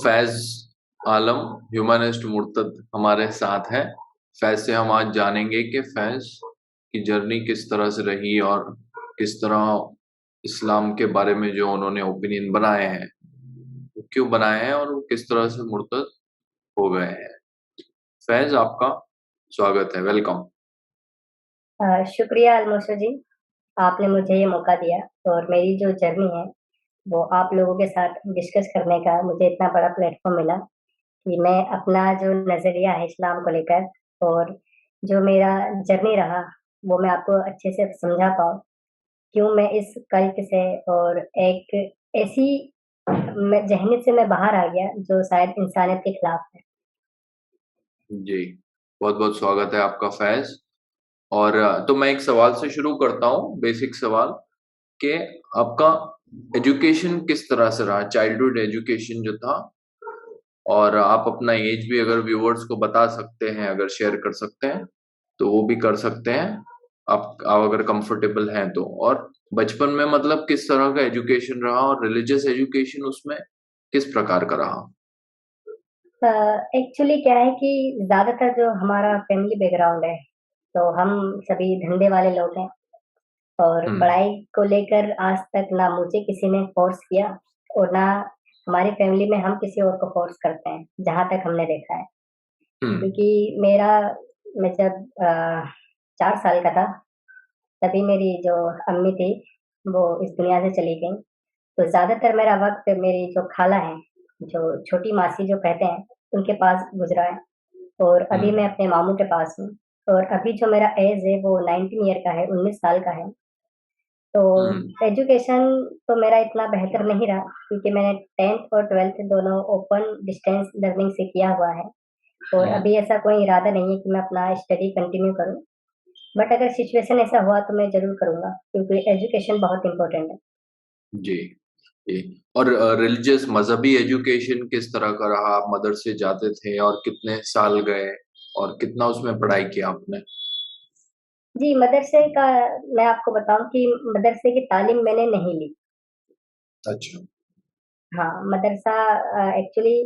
फैज आलम humanist मुर्तद हमारे साथ है। फैज से हम आज जानेंगे कि फैज की जर्नी किस तरह से रही और किस तरह इस्लाम के बारे में जो उन्होंने ओपिनियन बनाए हैं वो क्यों बनाए हैं और वो किस तरह से मुर्तद हो गए हैं। फैज, आपका स्वागत है, वेलकम। शुक्रिया अलमोशा जी। आपने मुझे ये मौका दिया और मेरी जो जर्नी है वो आप लोगों के साथ डिस्कस करने का मुझे इतना बड़ा प्लेटफॉर्म मिला कि मैं अपना जो नज़रिया है इस्लाम को लेकर और जो मेरा जर्नी रहा वो मैं आपको अच्छे से समझा पाऊँ। क्यों मैं इस कल्ट से और एक ऐसी जहनीत से मैं बाहर आ गया जो शायद इंसानियत के खिलाफ है। जी, बहुत बहुत स्वागत है आपका फैज। और तो मैं एक सवाल से शुरू करता हूँ, बेसिक सवाल कि आपका एजुकेशन किस तरह से रहा, चाइल्डहुड एजुकेशन जो था। और आप अपना एज भी अगर व्यूअर्स को बता सकते हैं, अगर शेयर कर सकते हैं तो वो भी कर सकते हैं। आप अगर कंफर्टेबल हैं तो। और बचपन में मतलब किस तरह का एजुकेशन रहा और रिलीजियस एजुकेशन उसमें किस प्रकार का रहा। एक्चुअली क्या है कि ज़्यादातर जो हमारा फैमिली बैकग्राउंड है तो हम सभी धंधे वाले लोग हैं और हम्म। पढ़ाई को लेकर आज तक ना मुझे किसी ने फोर्स किया और ना हमारी फैमिली में हम किसी और को फोर्स करते हैं, जहाँ तक हमने देखा है। हम्म। क्योंकि मेरा मैं जब 4 साल का था, तभी मेरी जो अम्मी थी, वो इस दुनिया से चली गईं। तो ज़्यादातर मेरा वक़्त मेरी जो खाला हैं, जो छोटी मासी जो कहते हैं, उनके पास गुज़रा है और अभी हम्म। मैं अपने मामू के पास हूँ। और अभी जो मेरा ऐज है वो 19 ईयर का है, 19 साल का है। तो हम्म। एजुकेशन तो मेरा इतना बेहतर नहीं रहा क्योंकि मैंने 10th और 12th दोनों ओपन डिस्टेंस लर्निंग से किया हुआ है और हम्म। अभी ऐसा कोई इरादा नहीं है कि मैं अपना स्टडी कंटिन्यू करूँ। बट अगर सिचुएशन ऐसा हुआ तो मैं ज़रूर करूँगा क्योंकि एजुकेशन बहुत इम्पोर्टेंट है। जी। जी। और रिलीजियस मजहबी एजुकेशन किस तरह का रहा, आप मदरसे जाते थे और कितने साल गए और कितना उसमें पढ़ाई किया आपने। जी, मदरसे का मैं आपको बताऊँ कि मदरसे की तालीम मैंने नहीं ली। अच्छा। हाँ, मदरसा एक्चुअली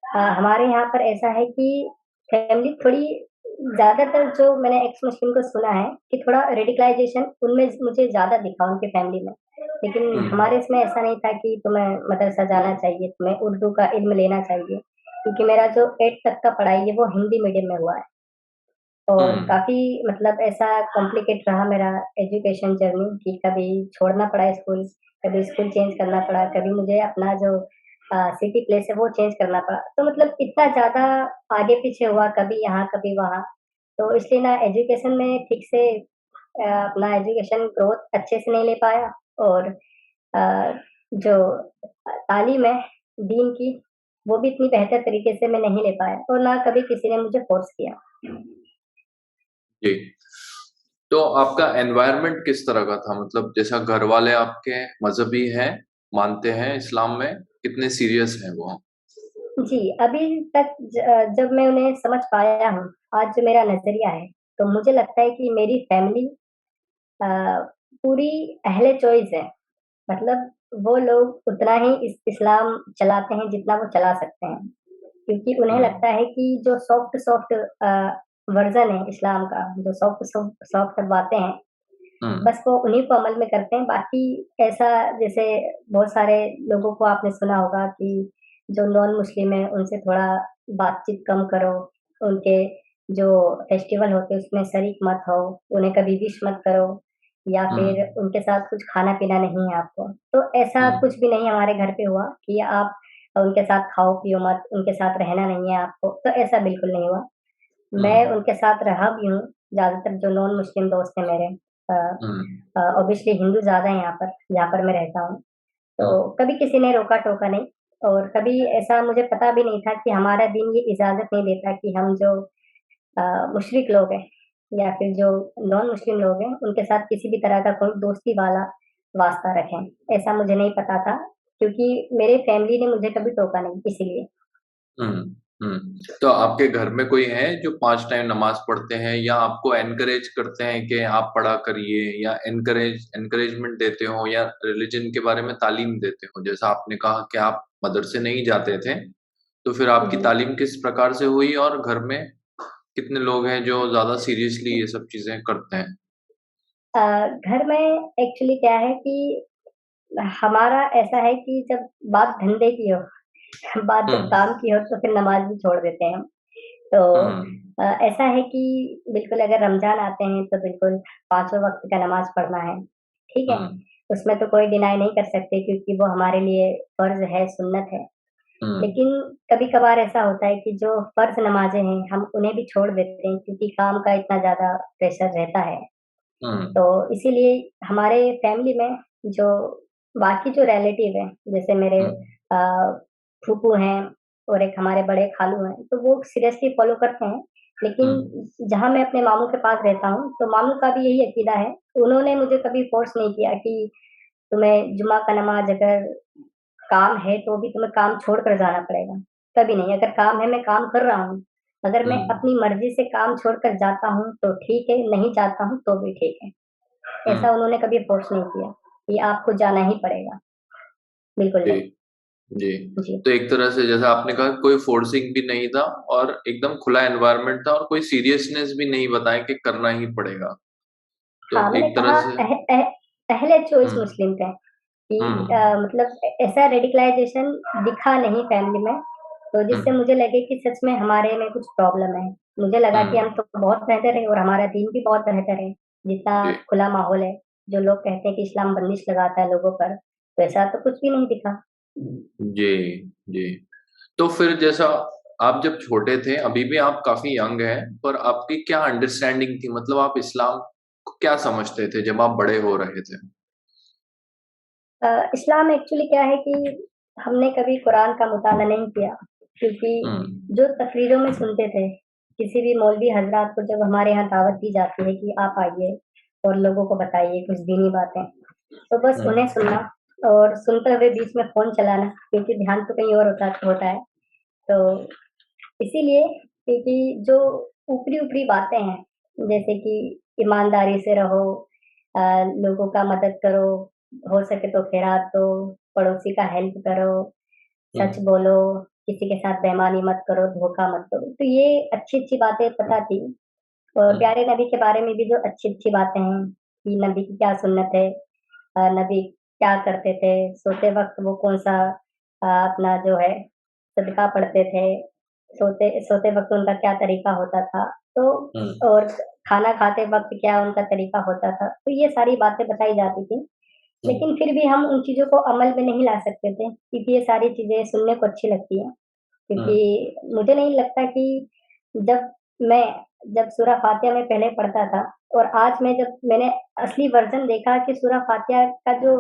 हमारे यहाँ पर ऐसा है कि फैमिली थोड़ी ज़्यादातर जो मैंने एक्स मुस्लिम को सुना है कि थोड़ा रेडिकलाइज़ेशन उनमें मुझे ज़्यादा दिखा उनकी फैमिली में। लेकिन हम्म। हमारे इसमें ऐसा नहीं था कि तुम्हें मदरसा जाना चाहिए, तुम्हें उर्दू का इल्म लेना चाहिए, क्योंकि मेरा जो 8th तक का पढ़ाई है वो हिंदी मीडियम में हुआ है। और हम्म। काफ़ी मतलब ऐसा कॉम्प्लिकेट रहा मेरा एजुकेशन जर्नी कि कभी छोड़ना पड़ा स्कूल, कभी स्कूल चेंज करना पड़ा, कभी मुझे अपना जो सिटी प्लेस है वो चेंज करना पड़ा। तो मतलब इतना ज़्यादा आगे-पीछे हुआ, कभी यहाँ, कभी वहाँ। तो इसलिए ना एजुकेशन में ठीक से अपना एजुकेशन ग्रोथ अच्छे से नहीं ले पाया और जो तालीम है दीन की, वो भी इतनी बेहतर तरीके से मैं नहीं ले पाया और ना कभी किसी ने मुझे फ़ोर्स किया। जी। तो आपका एनवायरनमेंट किस तरह का था, मतलब जैसा घर वाले आपके मजहबी हैं, मानते हैं इस्लाम में, कितने सीरियस हैं वो। जी, अभी तक जब मैं उन्हें समझ पाया हूँ, आज जो मेरा नज़रिया है, तो मुझे लगता है कि मेरी फैमिली अ, पूरी अहले चॉइस है। मतलब वो लोग उतना ही इस्लाम चलाते हैं जितना वो चला सकते हैं। क्योंकि उन्हें हम्म। लगता है कि जो सॉफ्ट वर्ज़न है इस्लाम का, जो सॉफ्ट सॉफ्ट बातें हैं, हम्म। बस वो उन्हीं को अमल में करते हैं। बाकी ऐसा जैसे बहुत सारे लोगों को आपने सुना होगा कि जो नॉन मुस्लिम है उनसे थोड़ा बातचीत कम करो, उनके जो फेस्टिवल होते हैं उसमें शरीक मत हो, उन्हें कभी विश मत करो या फिर हम्म। उनके साथ कुछ खाना-पीना नहीं है आपको। तो ऐसा हम्म। कुछ भी नहीं हमारे घर पे हुआ कि आप उनके साथ खाओ-पियो मत, उनके साथ रहना नहीं है आपको, तो ऐसा बिल्कुल नहीं हुआ। मैं हम्म। उनके साथ रहा भी हूँ, ज़्यादातर जो नॉन मुस्लिम दोस्त हैं मेरे अ हम्म। ऑब्वियसली हिंदू ज़्यादा हैं यहाँ पर, जहाँ पर मैं रहता हूँ। हम्म। तो कभी किसी ने रोका-टोका नहीं और कभी ऐसा मुझे पता भी नहीं था कि हमारा दीन ये इजाज़त नहीं देता कि हम जो मुशरिक लोग हैं या फिर जो नॉन मुस्लिम लोग हैं, उनके साथ किसी भी तरह का कोई दोस्ती वाला वास्ता रखें। ऐसा मुझे नहीं पता था क्योंकि मेरे फैमिली ने मुझे कभी टोका नहीं इसीलिए। हम्म। तो आपके घर में कोई है जो 5 टाइम नमाज पढ़ते हैं या आपको एनकरेज करते हैं कि आप पढ़ा करिए, या एनकरेजमेंट देते हो, या रिलीजन के बारे में तालीम देते हो, जैसा आपने कहा कि आप मदरसे नहीं जाते थे तो फिर आपकी जी। तालीम किस प्रकार से हुई और घर में कितने लोग हैं जो ज़्यादा सीरियसली ये सब चीज़ें करते हैं? घर में एक्चुअली क्या है कि हमारा ऐसा है कि जब बात धंधे की हो, बात हुँ, जब काम की हो तो फिर नमाज़ भी छोड़ देते हैं हम। तो हुँ, ऐसा है कि बिल्कुल अगर रमज़ान आते हैं तो बिल्कुल पाँचों वक़्त का नमाज़ पढ़ना है, ठीक है? हुँ, उसमें तो कोई डिनाई नहीं कर सकते क्योंकि वो हमारे लिए फ़र्ज़ है, सुन्नत है। हुँ, लेकिन कभी-कभार ऐसा होता है कि जो फ़र्ज़ नमाज़ें हैं, हम उन्हें भी छोड़ देते हैं क्योंकि काम का इतना ज़्यादा प्रेशर रहता है। हुँ, तो इसीलिए हमारे फैमिली में जो बाकी जो रिलेटिव हैं, जैसे मेरे हुँ, अ, फूफू हैं और एक हमारे बड़े खालू हैं, तो वो सीरियसली फ़ॉलो करते हैं। हुँ, लेकिन जहाँ मैं अपने मामू के पास रहता हूँ, तो मामू का भी यही अकीदा है। उन्होंने मुझे कभी फ़ोर्स नहीं किया कि तुम्हें जुम्मा का नमाज़ अगर काम है, तो भी तुम्हें काम छोड़कर जाना पड़ेगा, कभी नहीं। अगर काम है, मैं काम कर रहा हूँ। अगर मैं हुँ, अपनी मर्ज़ी से काम छोड़कर जाता हूँ, तो ठीक है, नहीं जाता हूँ, तो भी ठीक है। हुँ, ऐसा उन्होंने कभी फ़ोर्स नहीं किया कि आपको जाना ही पड़ेगा, बिल्कुल जी, नहीं। जी। जी। तो एक तरह से जैसा आपने कहा कोई फ़ोर्सिंग भी नहीं था और एकदम खुला एनवायरनमेंट था और कोई सीरियसनेस भी नहीं बताया कि करना ही पड़ेगा। तो हाँ, मैंने एक तरह कहा से पहले चॉइस हुँ, मुस्लिम थे कि हुँ, मतलब ऐसा रेडिकलाइज़ेशन दिखा नहीं फैमिली में, तो हुँ, जिससे मुझे लगे कि सच में हमारे में कुछ प्रॉब्लम है। मुझे लगा कि हुँ, हम तो बहुत बेहतर हैं और हमारा दीन भी बहुत बेहतर है, जितना जी, खुला माहौल है। जो लोग कहते हैं कि इस्लाम बंदिश लगाता है लोगों पर, तो ऐसा तो कुछ भी नहीं दिखा। जी, जी। तो फिर जैसा आप जब छोटे थे, अभी भी आप काफ़ी यंग हैं, पर आपकी क्या अंडरस्टैंडिंग थी? मतलब आप इस्लाम को क्या समझते थे जब आप बड़े हो रहे थे? इस्लाम एक्चुअली क्या है कि हमने कभी कुरान का मुताला नहीं किया, क्योंकि हुँ, जो तकरीरों में सुनते थे, किसी भी मौलवी हज़रात को जब हमारे यहाँ दावत दी जाती है कि आप आइए और लोगों को बताइए कुछ दीनी बातें, तो बस हुँ, उन्हें सुनना और सुनते हुए बीच में फ़ोन चलाना क्योंकि ध्यान तो कहीं और होता है। तो इसीलिए क्योंकि जो ऊपरी-ऊपरी बातें हैं, जैसे कि ईमानदारी से रहो, लोगों का मदद करो, हो सके तो खैरात दो, पड़ोसी का हेल्प करो, हुँ, सच बोलो, किसी के साथ बेईमानी मत करो, धोखा मत दो। तो ये अच्छी-अच्छी बातें पता थी और हुँ, प्यारे नबी के बारे में भी जो अच्छी-अच्छी बातें हैं कि नबी की क्या सुन्नत है, नबी क्या करते थे, सोते वक़्त वो कौन-सा अपना जो है सदका पढ़ते थे, सोते सोते वक़्त उनका क्या तरीका होता था, तो हुँ, और खाना खाते वक़्त क्या उनका तरीका होता था, तो ये सारी बातें बताई जाती थी। हुँ, लेकिन फिर भी हम उन चीज़ों को अमल में नहीं ला सकते थे, क्योंकि ये सारी चीज़ें सुनने को अच्छी लगती हैं। हुँ, क्योंकि मुझे नहीं लगता कि जब मैं जब सूरा फ़ातिहा मैं पहले पढ़ता था और आज जब मैंने असली वर्ज़न देखा कि सूरा फ़ातिहा का जो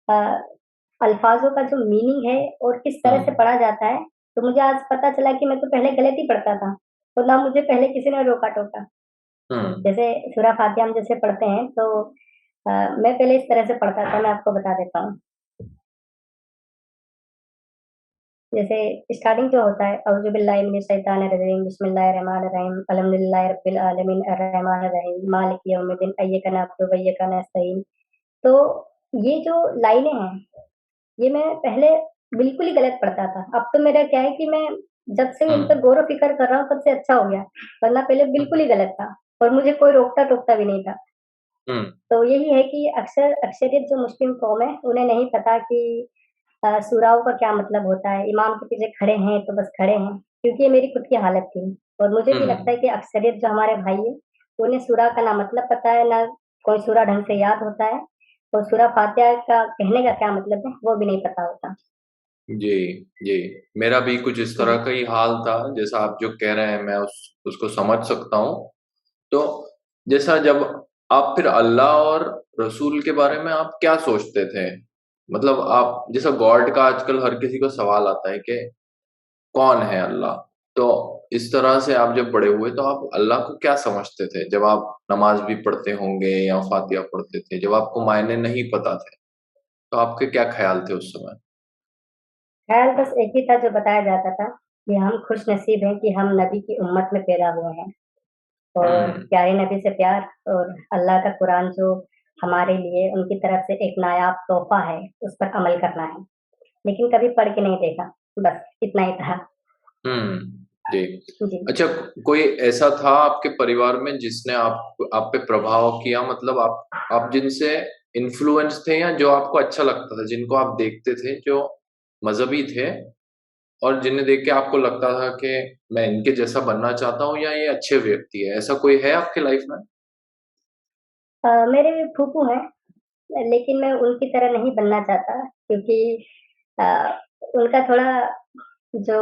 अ, अल्फ़ाज़ों का जो मीनिंग है और किस तरह से हुँ, पढ़ा जाता है, तो मुझे आज पता चला कि मैं तो पहले गलत ही पढ़ता था और ना मुझे पहले किसी ने रोका-टोका। हुँ, जैसे सूरा फ़ातिहा हम जैसे पढ़ते हैं तो मैं पहले इस तरह से पढ़ता था, मैं आपको बता देता हूँ। जैसे स्टार्टिंग जो होता है औज़ु बिल्लाहि मिनश शैतानिर रजीम बिस्मिल्लाहिर रहमानिर रहीम अल्हम्दुलिल्लाहि रब्बिल आलमीन अर्रहमानिर रहीम मालिकि यौमिद्दीन इय्याका नअबुदु व इय्याका नस्तईन। तो ये जो लाइनें हैं, ये मैं पहले बिल्कुल ही गलत पढ़ता था। अब तो मेरा क्या है कि मैं जब से इन पे हुँ, गौर-व-फ़िक्र कर रहा हूँ तब से अच्छा हो गया, वरना पहले हुँ, बिल्कुल ही गलत था और मुझे कोई रोकता-टोकता भी नहीं था। हुँ, तो यही है कि अक्सरियत जो मुस्लिम कौम है, उन्हें नहीं पता कि सूराओं का क्या मतलब होता है, इमाम के पीछे खड़े हैं तो बस खड़े हैं, क्योंकि ये मेरी खुद की हालत थी और मुझे भी लगता है हुँ। कि अक्सरियत जो हमारे भाई हैं, उन्हें सूरा का ना मतलब पता है, ना कोई सूरा ढंग से याद होता है और सूरा फातिहा का कहने का क्या मतलब है, वो भी नहीं पता होता। जी, जी। मेरा भी कुछ इस तरह जी। का ही हाल था, जैसा आप जो कह रहे हैं मैं उसको समझ सकता हूँ। तो जैसा जब आप फिर अल्लाह और रसूल के बारे में आप क्या सोचते थे? मतलब आप जैसा गॉड का आजकल हर किसी को सवाल आता है कि कौन है अल्लाह? तो इस तरह से आप जब बड़े हुए तो आप अल्लाह को क्या समझते थे? जब आप नमाज़ भी पढ़ते होंगे या फ़ातिहा पढ़ते थे, जब आपको मायने नहीं पता थे, तो आपके क्या ख़्याल थे उस समय? ख़ैर बस एक ही था जो बताया जाता था कि हम खुशनसीब हैं कि हम नबी की उम्मत में पैदा हुए हैं और हुँ, प्यारे नबी से प्यार और अल्लाह का कुरान जो हमारे लिए उनकी तरफ से एक नायाब तोहफ़ा है, उस पर अमल करना है। लेकिन कभी पढ़ के नहीं देखा, बस इतना ही था। हुँ, जी। जी। अच्छा, कोई ऐसा था आपके परिवार में जिसने आप पे प्रभाव किया, मतलब आप जिनसे इन्फ्लुएंस थे या जो आपको अच्छा लगता था, जिनको आप देखते थे, जो मज़हबी थे और जिन्हें देख के आपको लगता था कि मैं इनके जैसा बनना चाहता हूँ या ये अच्छे व्यक्ति है, ऐसा कोई है आपके लाइफ में? मेरे भी फूफू हैं, लेकिन मैं उनकी तरह नहीं बनना चाहता क्योंकि अ, उनका थोड़ा जो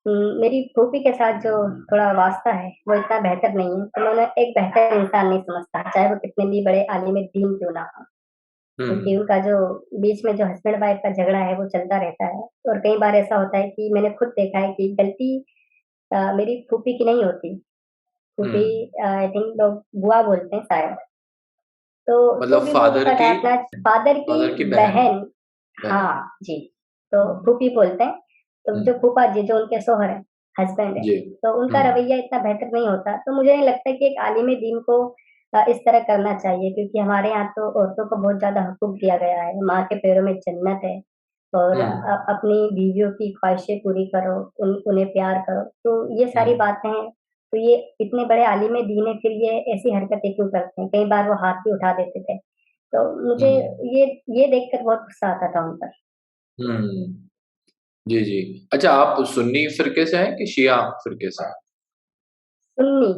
मेरी फूफी के साथ जो थोड़ा वास्ता है, वो इतना बेहतर नहीं है, तो मैं उन्हें एक बेहतर इंसान नहीं समझता, चाहे वो कितने भी बड़े आलिम दीन क्यों ना हों। क्योंकि हुँ, उनका जो बीच में जो हस्बैंड वाइफ का झगड़ा है, वो चलता रहता है और कई बार ऐसा होता है कि मैंने खुद देखा है कि गलती मेरी फूफी की नहीं होती, हुँ, फूफी आई थिंक लोग बुआ बोलते हैं शायद। तो जो मतलब भी वो उनका डाँटना फादर की फादर की बहन बहन बहन। हाँ, जी। तो फूफी बोलते हैं, तो हुँ, जो फूफा जी जो उनके शौहर हैं, हस्बैंड हैं, जी। तो उनका हुँ, रवैया इतना बेहतर नहीं होता। तो मुझे नहीं लगता कि एक आलिम दीन को इस तरह करना चाहिए क्योंकि हमारे यहाँ तो औरतों को बहुत ज़्यादा हुकूक दिया गया है, माँ के पैरों में जन्नत है और हुँ, अपनी बीवियों की ख्वाहिशें पूरी करो, उन्हें प्यार करो। तो ये सारी हुँ, बातें हैं, तो ये इतने बड़े आलिम दीन हैं, फिर ये ऐसी हरकतें क्यों करते हैं? कई बार वो हाथ भी उठा देते थे। तो मुझे हुँ, ये ये देखकर बहुत गुस्सा आता था उन पर। हुँ। जी, जी। अच्छा, आप सुन्नी फ़िरके से हैं कि शिया फ़िरके से हैं? सुन्नी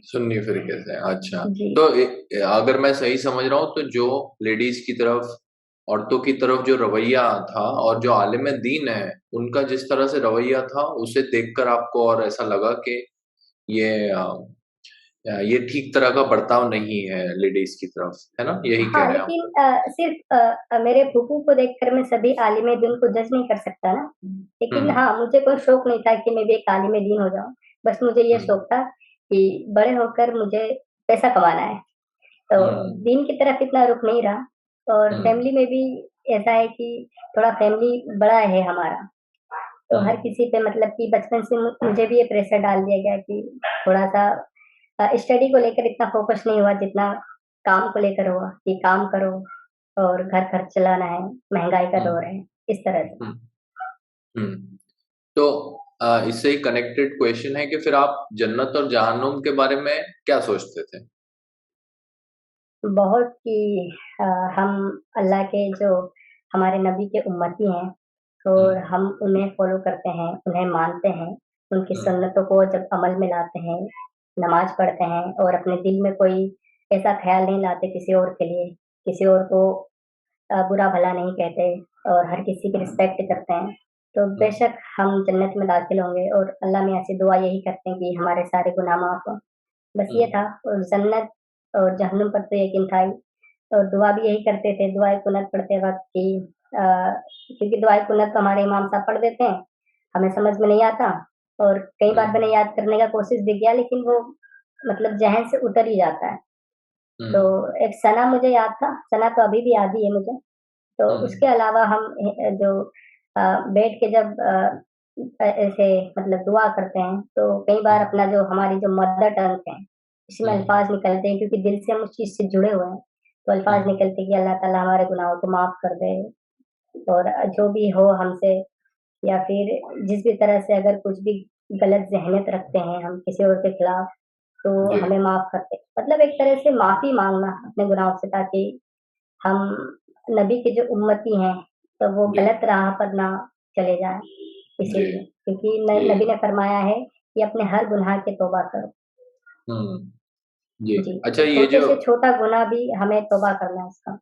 सुन्नी फ़िरके से हैं, अच्छा। जी। तो अगर मैं सही समझ रहा हूँ तो जो लेडीज़ की तरफ, औरतों की तरफ जो रवैया था और जो आलिम दीन है, उनका जिस तरह से रवैया था, उसे देखकर आपको और ऐसा लगा कि ये ये ठीक तरह का बर्ताव नहीं है लेडीज़ की तरफ, है ना? यही कह हाँ, रहे हैं आप? लेकिन सिर्फ़ मेरे फूफू को देखकर मैं सभी आलिम दीन को जज नहीं कर सकता ना। लेकिन हुँ, हाँ, मुझे कोई शौक नहीं था कि मैं भी एक आलिम दीन हो जाऊँ। बस मुझे ये हुँ, शौक था कि बड़े होकर मुझे पैसा कमाना है। तो हुँ, दीन की तरफ इतना रुख नहीं रहा और हुँ, फैमिली में भी ऐसा है कि थोड़ा फैमिली बड़ा है हमारा। तो हुँ, हर किसी पे मतलब कि बचपन से मुझे भी ये प्रेशर डाल दिया गया कि थोड़ा-सा स्टडी को लेकर इतना फ़ोकस नहीं हुआ जितना काम को लेकर हुआ कि काम करो और घर खर्च चलाना है, महँगाई का हुँ, दौर है, इस तरह से। हुँ, हुँ। तो इससे ही कनेक्टेड क्वेश्चन है कि फिर आप जन्नत और जहन्नुम के बारे में क्या सोचते थे? बहुत कि अ, हम अल्लाह के जो हमारे नबी के उम्मती हैं हुँ, और हम उन्हें फ़ॉलो करते हैं, उन्हें मानते हैं, उनकी हुँ, सुन्नतों को जब अमल में लाते हैं, नमाज़ पढ़ते हैं और अपने दिल में कोई ऐसा ख़्याल नहीं लाते किसी और के लिए, किसी और को बुरा-भला नहीं कहते और हर किसी की रिस्पेक्ट करते हैं, तो हुँ, बेशक हम जन्नत में दाखिल होंगे और अल्लाह मियाँ से दुआ यही करते हैं कि हमारे सारे गुनाह माफ़ हों। बस हुँ, ये था और जन्नत और जहन्नुम पर तो यकीन था ही और दुआ भी यही करते थे, दुआए कुनत पढ़ते वक़्त कि अ, क्योंकि दुआए कुनत तो हमारे इमाम साहब पढ़ देते हैं, हमें समझ में नहीं आता और कई हुँ, बार मैंने याद करने का कोशिश भी किया लेकिन वो मतलब ज़हन से उतर ही जाता है। हुँ, तो एक सना मुझे याद था, सना तो अभी भी याद ही है मुझे। तो हुँ, उसके अलावा हम जो अ, बैठ के जब ऐसे मतलब दुआ करते हैं, तो कई बार हुँ, अपना जो हमारी जो मदर टंग है, उसमें हुँ, अल्फ़ाज़ निकलते हैं क्योंकि दिल से हम उस चीज़ से जुड़े हुए हैं, तो अल्फ़ाज़ हुँ, निकलते हैं कि अल्लाह ताला हमारे गुनाहों को माफ़ कर दे और जो भी हो हमसे या फिर जिस भी तरह से अगर कुछ भी गलत ज़हनियत रखते हैं हम किसी और के खिलाफ, तो जी, हमें माफ़ कर दे। मतलब एक तरह से माफ़ी माँगना अपने गुनाहों से ताकि हम नबी के जो उम्मती हैं, तो वो जी, गलत राह पर ना चले जाएँ, जी, इसीलिए। क्योंकि न जी, नबी ने फरमाया है कि अपने हर गुनाह की तौबा करो। हुँ, जी। जी, अच्छा, तो ये छोटे जो से छोटा गुनाह भी हमें तौबा करना है उसका।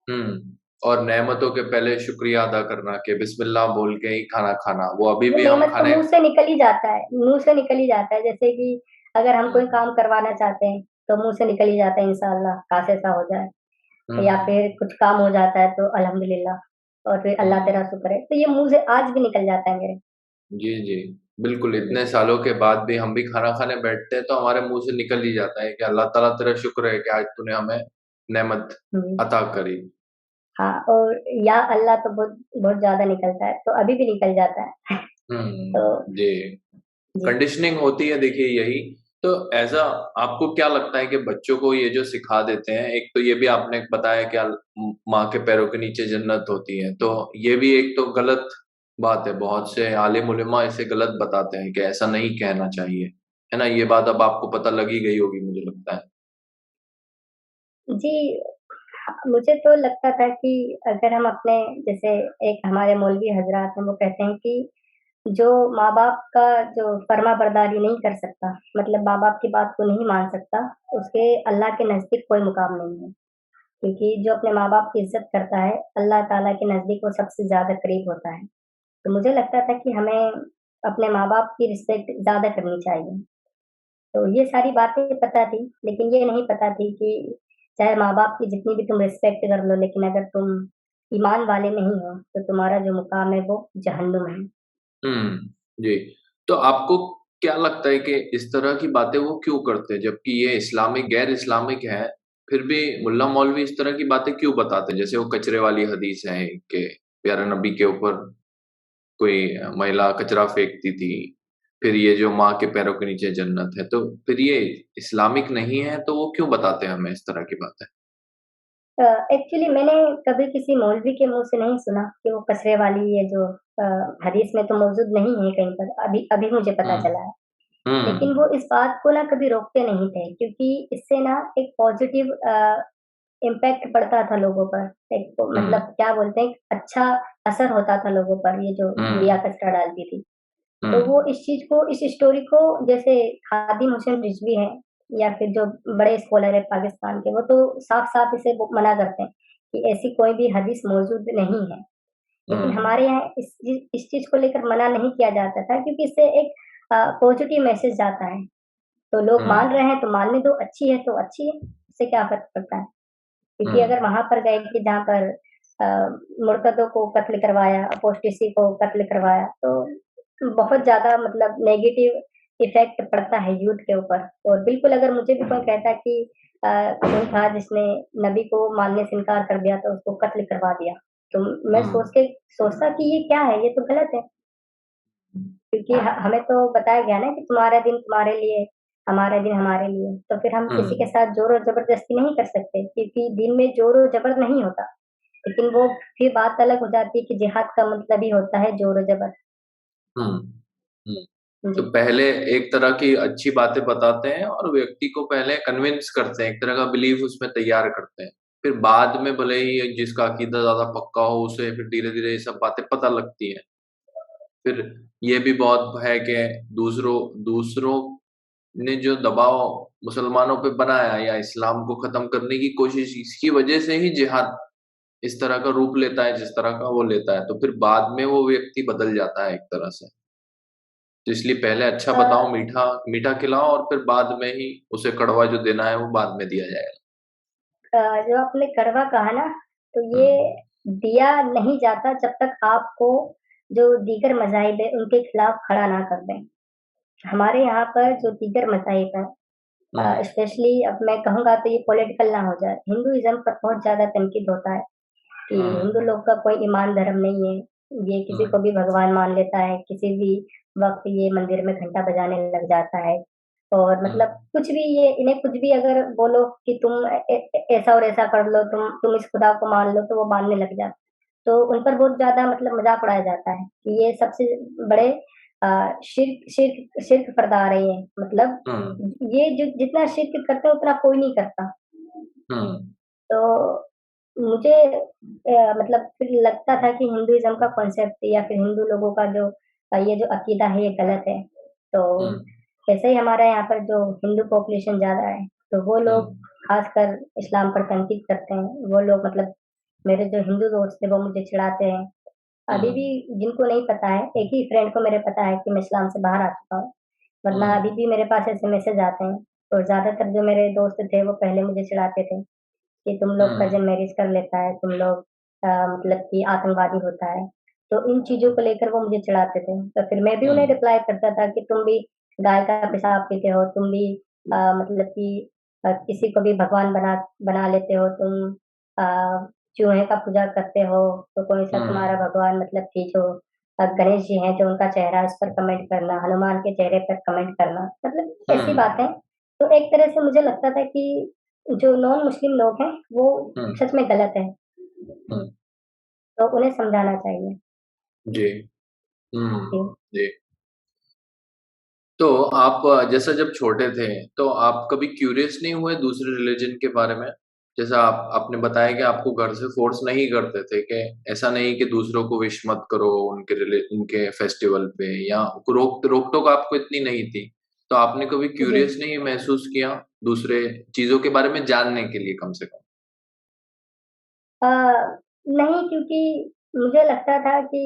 हुँ, और नेमतों के पहले शुक्रिया अदा करना कि बिस्मिल्लाह बोल के ही खाना खाना, वो अभी वो भी हम नेमत तो खाने मुँह से निकल ही जाता है, मुँह से निकल ही जाता है। जैसे कि अगर हम हुँ, कोई काम करवाना चाहते हैं, तो मुँह से निकल ही जाता है इंशाअल्लाह, काश ऐसा हो जाए। हुँ, या फिर कुछ काम हो जाता है तो अल्हम्दुलिल्लाह और फिर अल्लाह हुँ। तेरा शुक्र है। तो ये मुँह से आज भी निकल जाता है मेरे। जी, जी। बिल्कुल, जी, इतने सालों के बाद भी हम भी खाना खाने बैठते हैं तो हमारे मुँह से निकल ही जाता है कि अल्लाह ताला तेरा शुक्र है कि आज तूने हमें नेमत हुँ। अता करी। हाँ, और या अल्लाह तो बहुत बहुत ज़्यादा निकलता है, तो अभी भी निकल जाता है। तो हुँ, जी। जी, कंडीशनिंग होती है देखिए यही। तो ऐज़ अ आपको क्या लगता है कि बच्चों को ये जो सिखा देते हैं, एक तो ये भी आपने बताया कि माँ के पैरों के नीचे जन्नत होती है, तो ये भी एक तो गलत बात है, बहुत से आलिम उलेमा इसे गलत बताते हैं कि ऐसा नहीं कहना चाहिए, है ना? ये बात अब आपको पता लग ही गई होगी, मुझे लगता है। जी, मुझे तो लगता था कि अगर हम अपने, जैसे एक हमारे मौलवी हज़रात हैं, वो कहते हैं कि जो माँ-बाप का जो फर्माबरदारी नहीं कर सकता, मतलब माँ-बाप की बात को नहीं मान सकता, उसके अल्लाह के नज़दीक कोई मुकाम नहीं है। क्योंकि जो अपने माँ-बाप की इज़्ज़त करता है, अल्लाह ताला के नज़दीक वो सबसे ज़्यादा करीब होता है। तो मुझे लगता था कि हमें अपने माँ-बाप की रिस्पेक्ट ज़्यादा करनी चाहिए। तो ये सारी बातें पता थी, लेकिन ये नहीं पता थी कि चाहे माँ-बाप की जितनी भी तुम रिस्पेक्ट कर लो, लेकिन अगर तुम ईमान वाले नहीं हो, तो तुम्हारा जो मुकाम है वो जहन्नुम है। हुँ, जी। तो आपको क्या लगता है कि इस तरह की बातें वो क्यों करते हैं? जबकि ये इस्लामिक गैर इस्लामिक है, फिर भी मुल्ला मौलवी इस तरह की बातें क्यों बताते हैं? जैसे वो कचरे वाली हदीस है कि प्यारे नबी के ऊपर कोई महिला कचरा फेंकती थी, फिर ये जो माँ के पैरों के नीचे जन्नत है, तो फिर ये इस्लामिक नहीं है, तो वो क्यों बताते हैं हमें इस तरह की बातें? एक्चुअली मैंने कभी किसी मौलवी के मुँह से नहीं सुना कि वो कचरे वाली ये जो अ, हदीस में तो मौजूद नहीं है कहीं पर, अभी अभी मुझे पता हुँ, चला है। लेकिन हुँ, वो इस बात को ना कभी रोकते नहीं थे, क्योंकि इससे ना एक पॉज़िटिव इम्पैक्ट पड़ता था लोगों पर। एक तो हुँ, मतलब क्या बोलते हैं, एक अच्छा असर होता था लोगों पर, ये जो गुड़िया हुँ, कचरा डालती थी। हुँ, तो वो इस चीज़ को, इस स्टोरी को, जैसे खादिम हुसैन रिज़वी हैं या फिर जो बड़े स्कॉलर हैं पाकिस्तान के, वो तो साफ-साफ इसे वो मना करते हैं कि ऐसी कोई भी हदीस मौजूद नहीं है। लेकिन हुँ, हमारे यहाँ इस चीज़ को लेकर मना नहीं किया जाता था, क्योंकि इससे एक पॉज़िटिव मैसेज जाता है। तो लोग हुँ, मान रहे हैं तो मानने दो, अच्छी है तो अच्छी है, उससे क्या फ़र्क पड़ता है? क्योंकि हुँ, अगर वहाँ पर गए कि जहाँ पर मुर्तदों को कत्ल करवाया, अपोस्टेसी को कत्ल करवाया, तो बहुत ज़्यादा मतलब नेगेटिव इफ़ेक्ट पड़ता है यूथ के ऊपर। और बिल्कुल अगर मुझे भी कोई कहता कि कौन था जिसने नबी को मानने से इनकार कर दिया, तो उसको कत्ल करवा दिया। तो मैं हुँ, सोचता कि ये क्या है? ये तो गलत है। क्योंकि हमें तो बताया गया ना कि तुम्हारा दिन तुम्हारे लिए, हमारा दिन हमारे लिए। तो फिर हम किसी के हुँ, साथ ज़ोर और ज़बरदस्ती नहीं कर सकते, क्योंकि दिन में ज़ोर और ज़बर नहीं होता। लेकिन वो फिर बात अलग हो जाती है कि जिहाद का मतलब ही होता है ज़ोर और ज़बर। हुँ, हुँ। तो जी। पहले एक तरह की अच्छी बातें बताते हैं और व्यक्ति को पहले कन्विंस करते हैं, एक तरह का बिलीफ उसमें तैयार करते हैं। फिर बाद में भले ही जिसका अकीदा ज़्यादा पक्का हो, उसे फिर धीरे-धीरे ये सब बातें पता लगती हैं। फिर ये भी बहुत है कि दूसरों दूसरों ने जो दबाव मुसलमानों पे बनाया या इस्लाम को ख़त्म करने की कोशिश, इसकी वजह से ही जिहाद इस तरह का रूप लेता है, जिस तरह का वो लेता है। तो फिर बाद में वो व्यक्ति बदल जाता है एक तरह से। तो इसलिए पहले अच्छा अ बताओ, मीठा मीठा खिलाओ और फिर बाद में ही उसे कड़वा जो देना है वो बाद में दिया जाएगा। जो आपने कड़वा कहा ना, तो ये हुँ, दिया नहीं जाता जब तक आपको जो दीगर मज़ाहिब है, उनके खिलाफ खड़ा ना कर दें। हमारे यहाँ पर जो दीगर मज़ाहिब हैं, हुँ, स्पेशली अब मैं कहूँगा तो ये पॉलिटिकल ना हो जाए, हिंदुइज़्म पर बहुत ज़्यादा तनकीद होता है कि हुँ, हिंदू लोग का कोई ईमान धर्म नहीं है, ये किसी हुँ, को भी भगवान मान लेता है, किसी भी वक़्त ये मंदिर में घंटा बजाने लग जाता है। और हुँ, मतलब कुछ भी, ये इन्हें कुछ भी अगर बोलो कि तुम ऐसा और ऐसा कर लो, तुम इस खुदा को मान लो, तो वो मानने लग जाते हैं। तो उन पर बहुत ज़्यादा मतलब मज़ाक उड़ाया जाता है कि ये सबसे बड़े शिर्क शिर्क शिर्क फरदार हैं ये। मतलब हुँ, ये जो जितना शिर्क करते हैं उतना कोई नहीं करता। हुँ, तो मुझे मतलब फिर लगता था कि हिंदुइज़्म का कॉन्सेप्ट या फिर हिंदू लोगों का जो ये जो अकीदा है ये गलत है। तो हुँ, वैसे ही हमारे यहाँ पर जो हिंदू पॉपुलेशन ज़्यादा है, तो वो हुँ, लोग ख़ासकर इस्लाम पर तनकीद करते हैं। वो लोग मतलब मेरे जो हिंदू दोस्त थे वो मुझे चिढ़ाते हैं। अभी भी हुँ, जिनको नहीं पता है, एक ही फ्रेंड को मेरे पता है कि मैं इस्लाम से बाहर आ चुका हूँ। वरना हुँ, अभी भी मेरे पास ऐसे मैसेज आते हैं। और ज़्यादातर जो मेरे दोस्त थे वो पहले मुझे चिढ़ाते थे कि तुम लोग हुँ, कज़िन मैरिज कर लेता है, तुम लोग मतलब कि आतंकवादी होता है। तो इन चीज़ों को लेकर वो मुझे चिढ़ाते थे। तो फिर मैं भी उन्हें हुँ, रिप्लाई करता था कि तुम भी गाय का पेशाब पीते हो, तुम भी मतलब कि किसी को भी भगवान बना बना लेते हो, तुम चूहे का पूजा करते हो, तो कौन-सा तुम्हारा हुँ, भगवान, मतलब कि जो गणेश जी हैं, जो उनका चेहरा है उस पर कमेंट करना, हनुमान के चेहरे पर कमेंट करना, मतलब ऐसी हुँ, बातें। तो एक तरह से मुझे लगता था कि जो नॉन मुस्लिम लोग हैं, वो हुँ, सच में गलत हैं, हुँ, तो उन्हें समझाना चाहिए। जी। हुँ, जी। जी। तो आप जैसा जब छोटे थे, तो आप कभी क्यूरियस नहीं हुए दूसरे रिलिजन के बारे में? जैसा आप आपने बताया कि आपको घर से फ़ोर्स नहीं करते थे कि ऐसा नहीं कि दूसरों को विश मत करो उनके फेस्टिवल पे या रोक-टोक आपको इतनी नहीं थी। तो आपने कभी जी। क्यूरियस नहीं महसूस किया दूसरे चीज़ों के बारे में जानने के लिए कम से कम? अ, नहीं, क्योंकि मुझे लगता था कि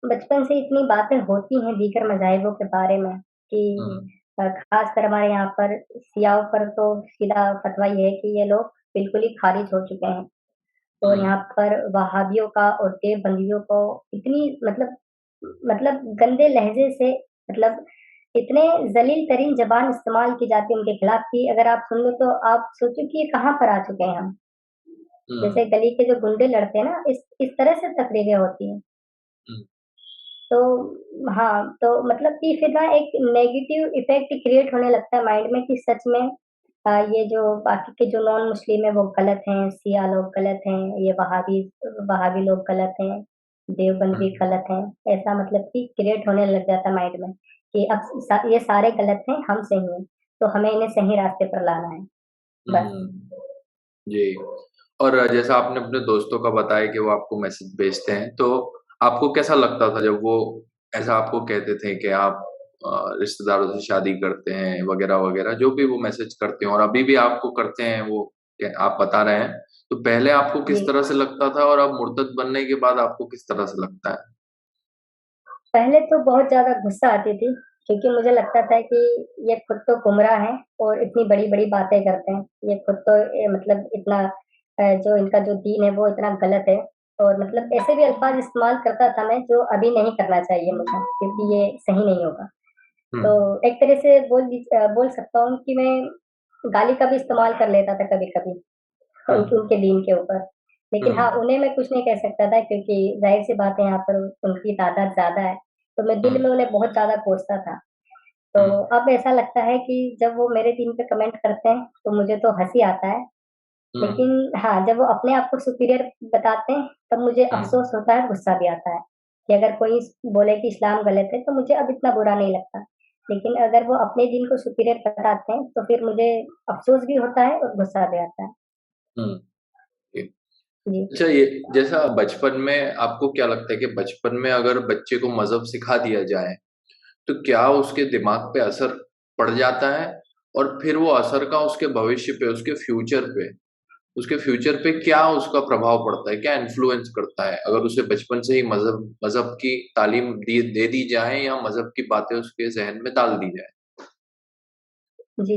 बचपन से इतनी बातें होती हैं दीगर मज़ाहिबों के बारे में कि हुँ, ख़ासकर हमारे यहाँ पर शियाओं पर तो सीधा फ़तवा ये है कि ये लोग बिल्कुल ही ख़ारिज हो चुके हैं। और हुँ, यहाँ पर वहाबियों का और देवबंदियों को इतनी मतलब गंदे लहज़े से, मतलब इतने ज़लील तरीन ज़बान इस्तेमाल की जाती है उनके खिलाफ़ कि अगर आप सुन लो तो आप सोचो कि ये कहाँ पर आ चुके हैं हम। हुँ, जैसे गली के जो गुंडे लड़ते हैं ना, इस तरह से तकरीरें होती हैं। हुँ, तो हाँ, तो मतलब कि फिर ना एक नेगेटिव इफ़ेक्ट क्रिएट होने लगता है माइंड में कि सच में ये जो बाकी के जो नॉन मुस्लिम है वो गलत हैं, शिया लोग गलत हैं, ये वहाबी लोग गलत हैं, देवबंद हुँ, भी गलत हैं। ऐसा मतलब कि क्रिएट होने लग जाता है माइंड में कि अब ये सारे गलत हैं, हम सही हैं, तो हमें इन्हें सही रास्ते पर लाना है, बस। हुँ। जी। और जैसा आपने अपने दोस्तों का बताया कि वो आपको मैसेज भेजते हैं, तो आपको कैसा लगता था जब वो ऐसा आपको कहते थे कि आप रिश्तेदारों से शादी करते हैं वगैरह-वगैरह जो भी वो मैसेज करते हैं और अभी भी आपको करते हैं वो आप बता रहे हैं। तो पहले आपको जी। किस तरह से लगता था और अब मुर्तद बनने के बाद आपको किस तरह से लगता है? पहले तो बहुत ज़्यादा गुस्सा आती थी, क्योंकि मुझे लगता था कि ये खुद तो गुमराह हैं और इतनी बड़ी-बड़ी बातें करते हैं। ये खुद तो मतलब इतना जो इनका जो दीन है वो इतना गलत है, और मतलब ऐसे भी अल्फ़ाज़ इस्तेमाल करता था मैं जो अभी नहीं करना चाहिए मुझे, क्योंकि ये सही नहीं होगा। हुँ, तो एक तरह से बोल सकता हूँ कि मैं गाली का भी इस्तेमाल कर लेता था कभी-कभी हुँ, उनके दीन के ऊपर। लेकिन हाँ, हुँ, उन्हें मैं कुछ नहीं कह सकता था, क्योंकि ज़ाहिर-सी बात है यहाँ पर उनकी तादाद ज़्यादा है, तो मैं दिल हुँ, में उन्हें बहुत ज़्यादा कोसता था। तो हुँ, अब ऐसा लगता है कि जब वो मेरे दीन पे कमेंट करते हैं, तो मुझे तो हँसी आता है। हुँ, लेकिन हाँ, जब वो अपने आप को सुपीरियर बताते हैं, तब मुझे हुँ, अफ़सोस होता है, गुस्सा भी आता है, कि अगर कोई बोले कि इस्लाम गलत है, तो मुझे अब इतना बुरा नहीं लगता। लेकिन अगर वो अपने दीन को सुपीरियर बताते हैं, तो फिर मुझे अफ़सोस भी होता है और गुस्सा भी आता है। हुँ। जी। जी। अच्छा ये जैसा बचपन में आपको क्या लगता है कि बचपन में अगर बच्चे को मज़हब सिखा दिया जाए, तो क्या उसके दिमाग पे असर पड़ जाता है? और फिर वो असर का उसके भविष्य पे, उसके फ्यूचर पे क्या उसका प्रभाव पड़ता है? क्या इन्फ्लुएंस करता है? अगर उसे बचपन से ही मज़हब मज़हब की तालीम दे दी जाए या मज़हब की बातें उसके ज़हन में डाल दी जाए? जी।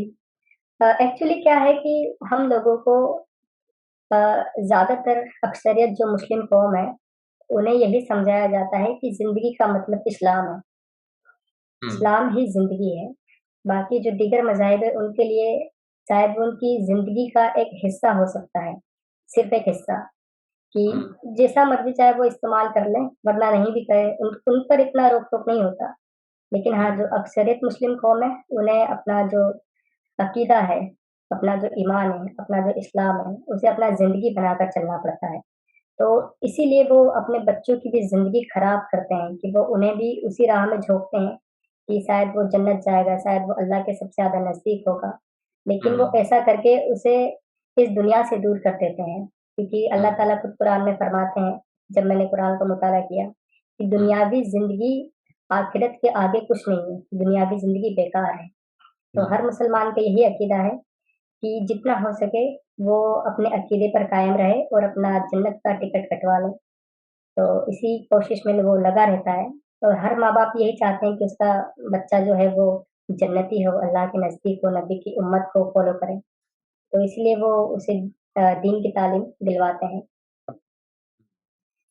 एक्चुअली क्या है कि हम लोगों को अ, ज़्यादातर अक्सरियत जो मुस्लिम कौम है, उन्हें यही समझाया जाता है कि ज़िंदगी का मतलब इस्लाम है। हुँ, इस्लाम ही ज़िंदगी है। बाकी जो दीगर मज़ाहिब है, उनके लिए शायद वो उनकी ज़िंदगी का एक हिस्सा हो सकता है, सिर्फ़ एक हिस्सा, कि हुँ, जैसा मर्ज़ी चाहे वो इस्तेमाल कर लें, वरना नहीं भी करें, उन पर इतना रोक-टोक नहीं होता। लेकिन हाँ, हुँ, जो अक्सरियत मुस्लिम कौम है, उन्हें अपना जो अकीदा है, अपना जो ईमान है, अपना जो इस्लाम है, उसे अपना ज़िंदगी बनाकर चलना पड़ता है। तो इसीलिए वो अपने बच्चों की भी ज़िंदगी खराब करते हैं कि वो उन्हें भी उसी राह में झोंकते हैं कि शायद वो जन्नत जाएगा, शायद वो अल्लाह के सबसे ज़्यादा नज़दीक होगा। लेकिन वो हुँ, ऐसा करके उसे इस दुनिया से दूर कर देते हैं, क्योंकि हुँ, अल्लाह ताला खुद कुरान में फरमाते हैं, जब मैंने कुरान का मुताला किया, कि हुँ, दुनियावी ज़िंदगी आखिरत के आगे कुछ नहीं है, दुनियावी ज़िंदगी बेकार है। तो हुँ, हर मुसलमान का यही अकीदा है कि जितना हो सके वो अपने अकीदे पर कायम रहे और अपना जन्नत का टिकट कटवा ले। तो इसी कोशिश में वो लगा रहता है, और हर माँ-बाप यही चाहते हैं कि उसका बच्चा जो है वो जन्नती हो, अल्लाह के नज़दीक हो, नबी की उम्मत को फ़ॉलो करे। तो इसलिए वो उसे दीन की तालीम दिलवाते हैं।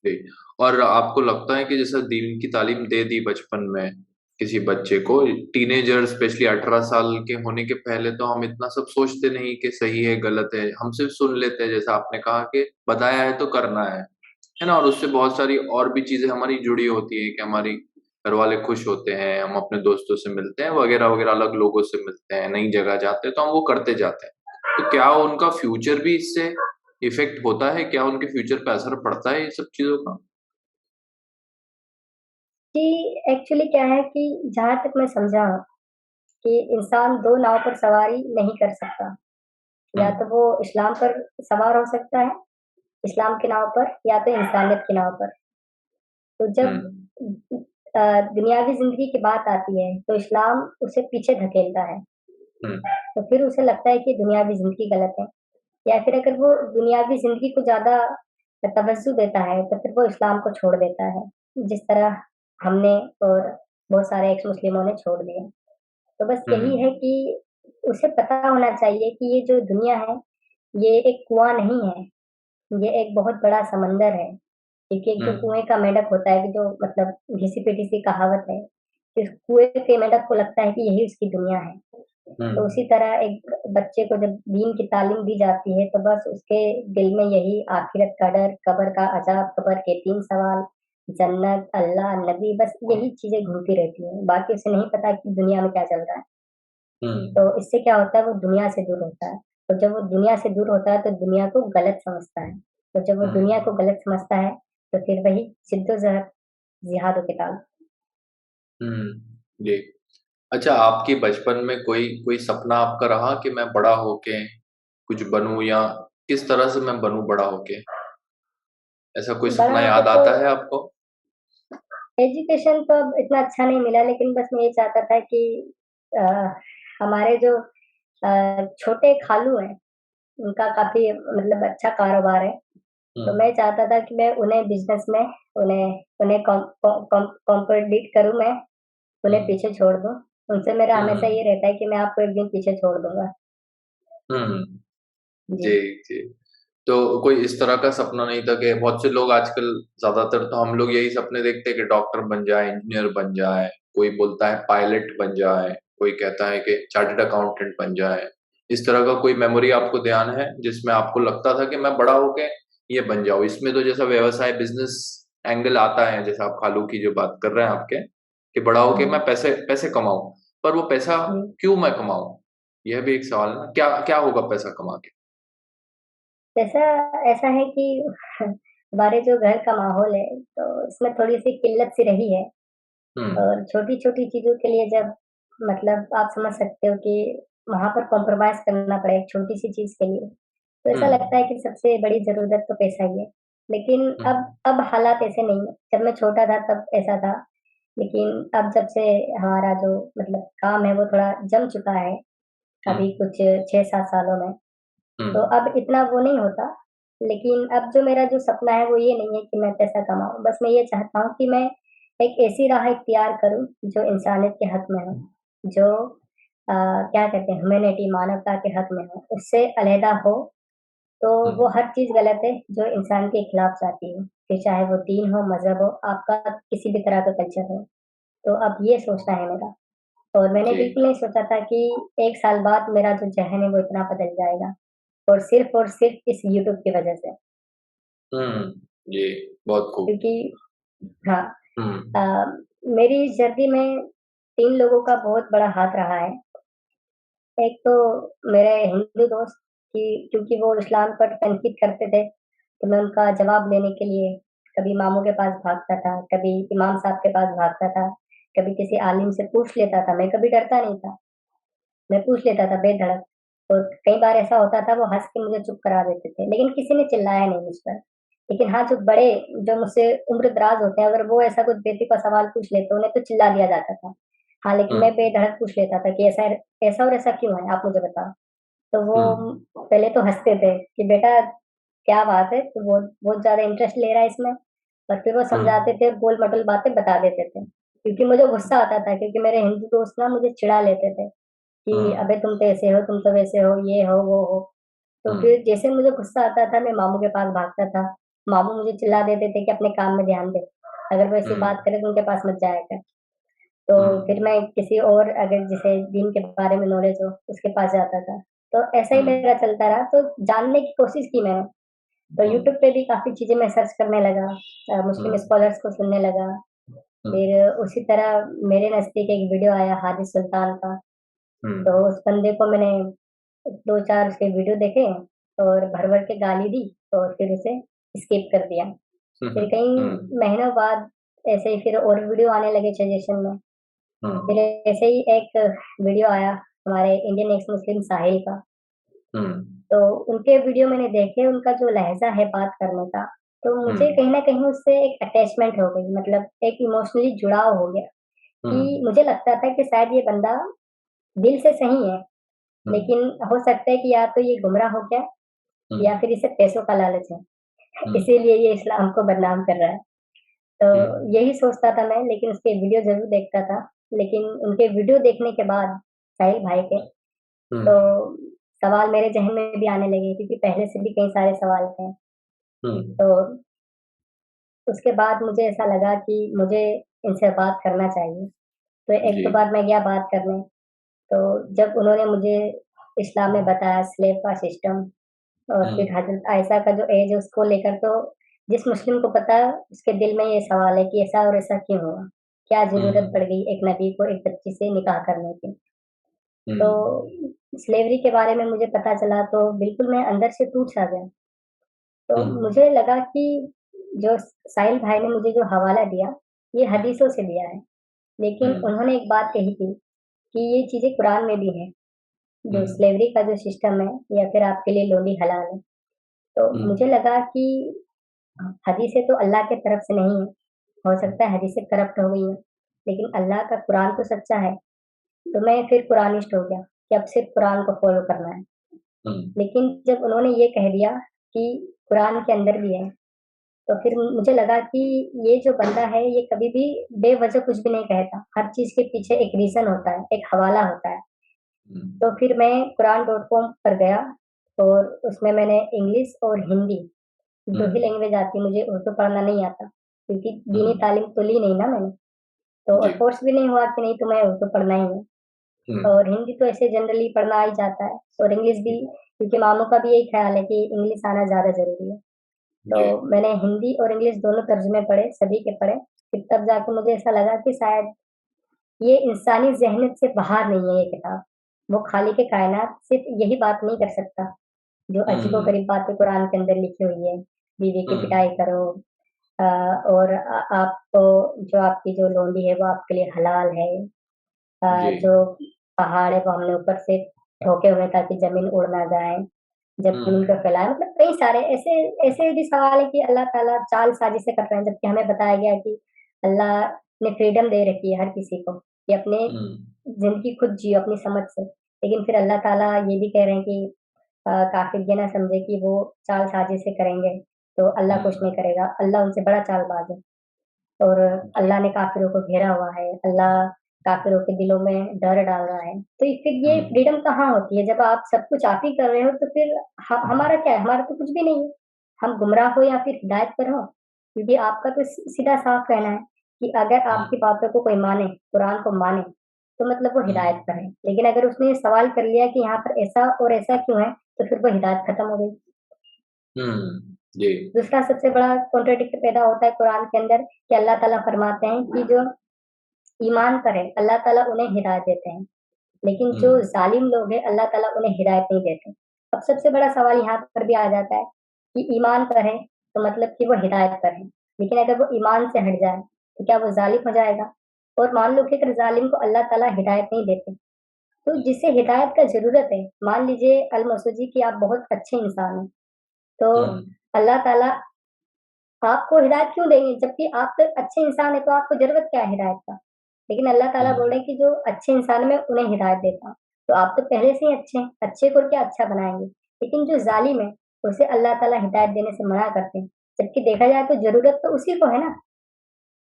जी। और आपको लगता है कि जैसे दीन की तालीम दे दी बचपन में किसी बच्चे को, टीनेजर स्पेशली 18 साल के होने के पहले तो हम इतना सब सोचते नहीं कि सही है, गलत है। हम सिर्फ सुन लेते हैं जैसा आपने कहा कि बताया है तो करना है ना? और उससे बहुत सारी और भी चीज़ें हमारी जुड़ी होती हैं कि हमारी घरवाले खुश होते हैं, हम अपने दोस्तों से मिलते हैं वगैरह-वगैरह, अलग लोगों से मिलते हैं, नई जगह जाते हैं, तो हम वो करते जाते हैं। तो क्या उनका फ्यूचर भी इससे इफ़ेक्ट होता है? क्या उनके फ्यूचर पे असर पड़ता है ये सब चीज़ों का? कि एक्चुअली क्या है कि जहाँ तक मैं समझा कि इंसान 2 नाव पर सवारी नहीं कर सकता। या तो हुँ, वो इस्लाम पर सवार हो सकता है, इस्लाम की नाव पर या तो इंसानियत की नाव पर। तो हुँ, जब दुनियावी ज़िंदगी की बात आती है, तो इस्लाम उसे पीछे धकेलता है। हुँ, तो फिर उसे लगता है कि दुनियावी ज़िंदगी गलत है या फिर अगर वो दुनियावी ज़िंदगी को ज़्यादा तवज्जो देता है, तो फिर वो इस्लाम को छोड़ देता है, जिस तरह हमने और बहुत सारे एक्स मुस्लिमों ने छोड़ दिया। तो बस यही है हुँ, कि उसे पता होना चाहिए कि ये जो दुनिया है, ये एक कुआँ नहीं है, ये एक बहुत बड़ा समंदर है। क्योंकि एक जो हुँ, कुएँ का मेंढक होता है कि जो मतलब घिसी-पिटी-सी कहावत है, कि उस कुएँ के मेंढक को लगता है कि यही उसकी दुनिया है। हुँ, तो उसी तरह एक बच्चे को जब दीन की तालीम दी जाती है, तो बस उसके दिल में यही आखिरत का डर, कब्र का अज़ाब, कब्र के 3 सवाल, जन्नत, अल्लाह, नबी बस यही चीज़ें घूमती रहती हैं। बाकी उसे नहीं पता कि दुनिया में क्या चल रहा है। हुँ, तो इससे क्या होता है वो दुनिया से दूर होता है। तो जब वो दुनिया से दूर होता है तो दुनिया को गलत समझता है। तो जब वो दुनिया को हुँ, गलत समझता है, तो फिर वही जिद्दोजहद, जिहाद-ओ-किताल। हुँ, जी। अच्छा, आपके बचपन में कोई कोई सपना आपका रहा कि मैं बड़ा होके कुछ बनूँ या किस तरह से मैं बनूँ बड़ा होके? ऐसा कोई बड़ा सपना होके याद तो आता है आपको? एजुकेशन तो अब इतना अच्छा नहीं मिला लेकिन बस मैं ये चाहता था कि अ, हमारे जो छोटे खालू हैं, उनका काफ़ी मतलब अच्छा कारोबार है। तो हुँ, मैं चाहता था कि मैं उन्हें बिज़नेस में उन्हें उन्हें कॉम्पिटिट करूँ मैं, उन्हें हुँ, पीछे छोड़ दूँ। उनसे मेरा हमेशा हुँ, ये रहता है कि मैं आपको एक दिन पीछे छोड़ दूँगा। हुँ, जी। जी, जी। तो कोई इस तरह का सपना नहीं था कि बहुत से लोग आजकल ज़्यादातर तो हम लोग यही सपने देखते हैं कि डॉक्टर बन जाए, इंजीनियर बन जाए, कोई बोलता है पायलट बन जाए, कोई कहता है कि चार्टर्ड अकाउंटेंट बन जाए। इस तरह का कोई मेमोरी आपको ध्यान है, जिसमें आपको लगता था कि मैं बड़ा होके ये बन जाऊँ? इसमें तो जैसा व्यवसाय बिज़नेस एंगल आता है, जैसे आप खालू की जो बात कर रहे हैं आपके, कि बड़ा होके हुँ, मैं पैसे पैसे कमाऊँ। पर वो पैसा जी। क्यों मैं कमाऊँ? यह भी एक सवाल है ना, क्या क्या होगा पैसा कमा के? ऐसा ऐसा है कि हमारे जो घर का माहौल है, तो इसमें थोड़ी-सी किल्लत सी रही है हुँ, और छोटी-छोटी चीज़ों के लिए जब मतलब आप समझ सकते हो कि वहाँ पर कॉम्प्रोमाइज़ करना पड़े एक छोटी-सी चीज़ के लिए, तो हुँ, ऐसा लगता है कि सबसे बड़ी ज़रूरत तो पैसा ही है। लेकिन हुँ, अब हालात ऐसे नहीं हैं, जब मैं छोटा था तब ऐसा था, लेकिन अब जब से हमारा जो मतलब काम है वो थोड़ा जम चुका है, हुँ। अभी कुछ 6-7 सालों में, हुँ, तो अब इतना वो नहीं होता। लेकिन अब जो मेरा जो सपना है वो ये नहीं है कि मैं पैसा कमाऊँ, बस मैं ये चाहता हूँ कि मैं एक ऐसी राह इख्तियार करूँ जो इंसानियत के हक में हो, जो क्या कहते हैं ह्यूमैनिटी मानवता के हक में हो, उससे अलहदा हो, तो हुँ, वो हर चीज़ गलत है जो इंसान के खिलाफ जाती हो, फिर चाहे वो दीन हो, मज़हब हो, आपका किसी भी तरह का कल्चर हो। तो अब ये सोचना है मेरा और मैंने जी। बिल्कुल नहीं सोचा था कि 1 साल बाद मेरा जो ज़हन है वो इतना बदल जाएगा और सिर्फ़ इस यूट्यूब की वज़ह से। हुँ, जी, बहुत खूब। क्योंकि हाँ, हुँ, मेरी इस जर्नी में 3 लोगों का बहुत बड़ा हाथ रहा है। एक तो मेरे हिंदू दोस्त कि क्योंकि वो इस्लाम पर तनकीद करते थे, तो मैं उनका जवाब देने के लिए कभी इमामों के पास भागता था, कभी इमाम साहब के पास भागता था, कभी किसी आलिम से पूछ लेता था, मैं कभी डरता नहीं था। मैं पूछ लेता था बेधड़क और कई बार ऐसा होता था वो हँस के मुझे चुप करा देते थे, लेकिन किसी ने चिल्लाया नहीं मुझ पर। लेकिन हाँ, जो बड़े जो मुझसे उम्र-दराज़ होते हैं, अगर वो ऐसा कुछ बेतुका सवाल पूछ ले तो उन्हें तो चिल्ला दिया जाता था। हाँ, लेकिन हुँ, मैं बेधड़क पूछ लेता था कि ऐसा और ऐसा क्यों है? आप मुझे बताओ। तो वो हुँ, पहले तो हँसते थे कि बेटा क्या बात है? तू बहुत बहुत ज़्यादा इंटरेस्ट ले रहा है इसमें और फिर वो हुँ, समझाते थे और गोल-मटोल बातें बता देते थे। क्योंकि मुझे गुस्सा आता था क्योंकि मेरे हिंदू दोस्त ना मुझे चिढ़ा लेते थे। कि हुँ, अबे तुम तो ऐसे हो, तुम तो वैसे हो, ये हो, वो हो। तो हुँ, फिर जैसे मुझे गुस्सा आता था मैं मामू के पास भागता था। मामू मुझे चिल्ला देते थे कि अपने काम में ध्यान दे। अगर वो ऐसी बात हुँ, करे तो उनके पास मत जाया कर। तो हुँ, फिर मैं किसी और अगर जिसे दीन के बारे में नॉलेज हो उसके पास जाता था। तो ऐसा ही हुँ, मेरा चलता रहा तो जानने की कोशिश की मैंने। तो हुँ, यूट्यूब पे भी काफ़ी चीज़ें मैं सर्च करने लगा। हुँ, मुस्लिम स्कॉलर्स को सुनने लगा। हुँ, फिर उसी तरह मेरे नज़दीक एक वीडियो आया हादिस सुल्तान का। हुँ, तो उस बंदे को मैंने 2-4 उसके वीडियो देखे और भर-भर के गाली दी और फिर उसे स्किप कर दिया। हुँ, फिर हुँ, कई हुँ, महीनों बाद ऐसे ही फिर और वीडियो आने लगे सजेशन में। फिर हम्म। ऐसे ही एक वीडियो आया हमारे इंडियन एक्स मुस्लिम साहिल का। हम्म। तो उनके वीडियो मैंने देखे, उनका जो लहजा है बात करने का, तो मुझे हम्म। कहीं ना कहीं उससे एक अटैचमेंट हो गई, मतलब एक इमोशनली जुड़ाव हो गया कि हम्म। मुझे लगता था कि शायद ये बंदा दिल से सही है, हम्म। लेकिन हो सकता है कि या तो ये गुमराह हो गया हम्म। या फिर इसे पैसों का लालच है, हम्म। इसीलिए ये इस्लाम को बदनाम कर रहा है। तो हम्म। यही सोचता था मैं, लेकिन उसके वीडियो ज़रूर देखता था। लेकिन उनके वीडियो देखने के बाद साहिल भाई के, तो हम्म। सवाल मेरे ज़हन में भी आने लगे, क्योंकि पहले से भी कई सारे सवाल थे। हम्म। तो उसके बाद मुझे ऐसा लगा कि मुझे इनसे बात करना चाहिए। तो एक जी। दो बार मैं गया बात करने, तो जब उन्होंने मुझे इस्लाम में बताया स्लेव का सिस्टम, और हम्म। फिर हज़रत आयशा का जो एज है उसको लेकर, तो जिस मुस्लिम को पता है उसके दिल में ये सवाल है कि ऐसा और ऐसा क्यों हुआ? क्या ज़रूरत हम्म। पड़ गई एक नबी को एक बच्ची से निकाह करने की? तो हम्म। स्लेवरी के बारे में मुझे पता चला तो बिल्कुल मैं अंदर से टूट-सा गया। तो हम्म। मुझे लगा कि जो साहिल भाई ने मुझे जो हवाला दिया, ये हदीसों से दिया है। लेकिन हम्म। उन्होंने एक बात कही थी कि ये चीज़ें कुरान में भी हैं, जो हम्म। स्लेवरी का जो सिस्टम है या फिर आपके लिए लोनी हलाल है। तो मुझे हम्म। लगा कि हदीसें तो अल्लाह के तरफ से नहीं है, हो सकता है हदीसें करप्ट हो गई हैं, लेकिन अल्लाह का कुरान तो सच्चा है। तो मैं फिर कुरानिस्ट हो गया कि अब सिर्फ़ कुरान को फ़ॉलो करना है। हम्म। लेकिन जब उन्होंने ये कह दिया कि कुरान के अंदर भी है, तो फिर मुझे लगा कि ये जो बंदा है ये कभी भी बेवज़ह कुछ भी नहीं कहता। हर चीज़ के पीछे एक रीज़न होता है, एक हवाला होता है। हम्म। तो फिर मैं कुरान.com पर गया और उसमें मैंने इंग्लिश और हिंदी 2 ही हम्म। लैंग्वेज आती है, मुझे उर्दू पढ़ना नहीं आता, क्योंकि दीनी हम्म। तालीम तो ली नहीं ना मैंने। तो और जी। फ़ोर्स भी नहीं हुआ कि नहीं तुम्हें उर्दू पढ़ना ही है। हम्म। और हिंदी तो ऐसे जनरली पढ़ना आ ही जाता है, और इंग्लिश भी, क्योंकि मामू का भी यही ख़्याल है कि इंग्लिश आना ज़्यादा ज़रूरी है। तो जी। मैंने हिंदी और इंग्लिश दोनों तर्जुमे पढ़े, सभी के पढ़े। फिर तब जाके मुझे ऐसा लगा कि शायद ये इंसानी ज़हनियत से बाहर नहीं है ये किताब। वो खालिक़ कायनात सिर्फ़ यही बात नहीं कर सकता, जो हम्म। अजीबो-गरीब बातें कुरान के अंदर लिखी हुई है। बीवी की हम्म। पिटाई करो, अ, और आपको जो आपकी जो लोंडी है वो आपके लिए हलाल है। जी। जो पहाड़ है वो हमने ऊपर से ठोके हुए हैं ताकि ज़मीन उड़ ना जाए। ज़मीन हम्म। को फैलाएँ, मतलब कई सारे ऐसे ऐसे भी सवाल है कि अल्लाह ताला चाल साज़िशें कर रहे हैं, जबकि हमें बताया गया है कि अल्लाह ने फ्रीडम दे रखी है हर किसी को कि अपने हम्म। ज़िंदगी खुद जियो अपनी समझ से। लेकिन फिर अल्लाह ताला ये भी कह रहे हैं कि काफ़िर ये ना समझे कि वो चाल साज़िशें करेंगे, तो अल्लाह कुछ हम्म। नहीं करेगा, अल्लाह उनसे बड़ा चालबाज़ है। और जी। अल्लाह ने काफ़िरों को घेरा हुआ है, अल्लाह काफ़िरों के दिलों में डर डाल रहा है। तो फिर ये हम्म। फ्रीडम कहाँ होती है? जब आप सब कुछ आप ही कर रहे हो तो फिर हमारा क्या है? हमारा तो कुछ भी नहीं है। हम गुमराह हो या फिर हिदायत पर हो, क्योंकि आपका तो सीधा साफ कहना है कि अगर आपकी हम्म। बातों को कोई माने, कुरान को माने, तो मतलब वो हिदायत हम्म। पर है। लेकिन अगर उसने ये सवाल कर लिया कि यहाँ पर ऐसा और ऐसा क्यों है? तो फिर वो हिदायत खत्म हो गई। जी। दूसरा सबसे बड़ा कॉन्ट्रडिक्ट पैदा होता है कुरान के अंदर कि अल्लाह ताला फरमाते हैं कि जो ईमान पर है, अल्लाह ताला उन्हें हिदायत देते हैं, लेकिन जो हम्म। ज़ालिम लोग हैं, अल्लाह ताला उन्हें हिदायत नहीं देते। अब सबसे बड़ा सवाल यहाँ पर भी आ जाता है कि ईमान पर है, तो मतलब कि वो हिदायत पर है, लेकिन अगर वो ईमान से हट जाए, तो क्या वो ज़ालिम हो जाएगा? और मान लो कि अगर ज़ालिम को अल्लाह ताला हिदायत नहीं देते, तो जिसे हिदायत का ज़रूरत है, मान लीजिए अल-मसूदी कि आप बहुत अच्छे इंसान हैं, तो हम्म। अल्लाह ताला आपको हिदायत क्यों देंगे? जबकि आप तो अच्छे इंसान हैं, तो आपको ज़रूरत क्या है हिदायत का? लेकिन अल्लाह ताला बोल हम्म। रहे हैं कि जो अच्छे इंसान हैं, मैं उन्हें हिदायत देता हूँ। तो आप तो पहले से ही अच्छे हैं, अच्छे को क्या अच्छा बनाएँगे? लेकिन जो ज़ालिम है, उसे अल्लाह ताला हिदायत देने से मना करते हैं। जबकि देखा जाए तो ज़रूरत तो उसी को है ना।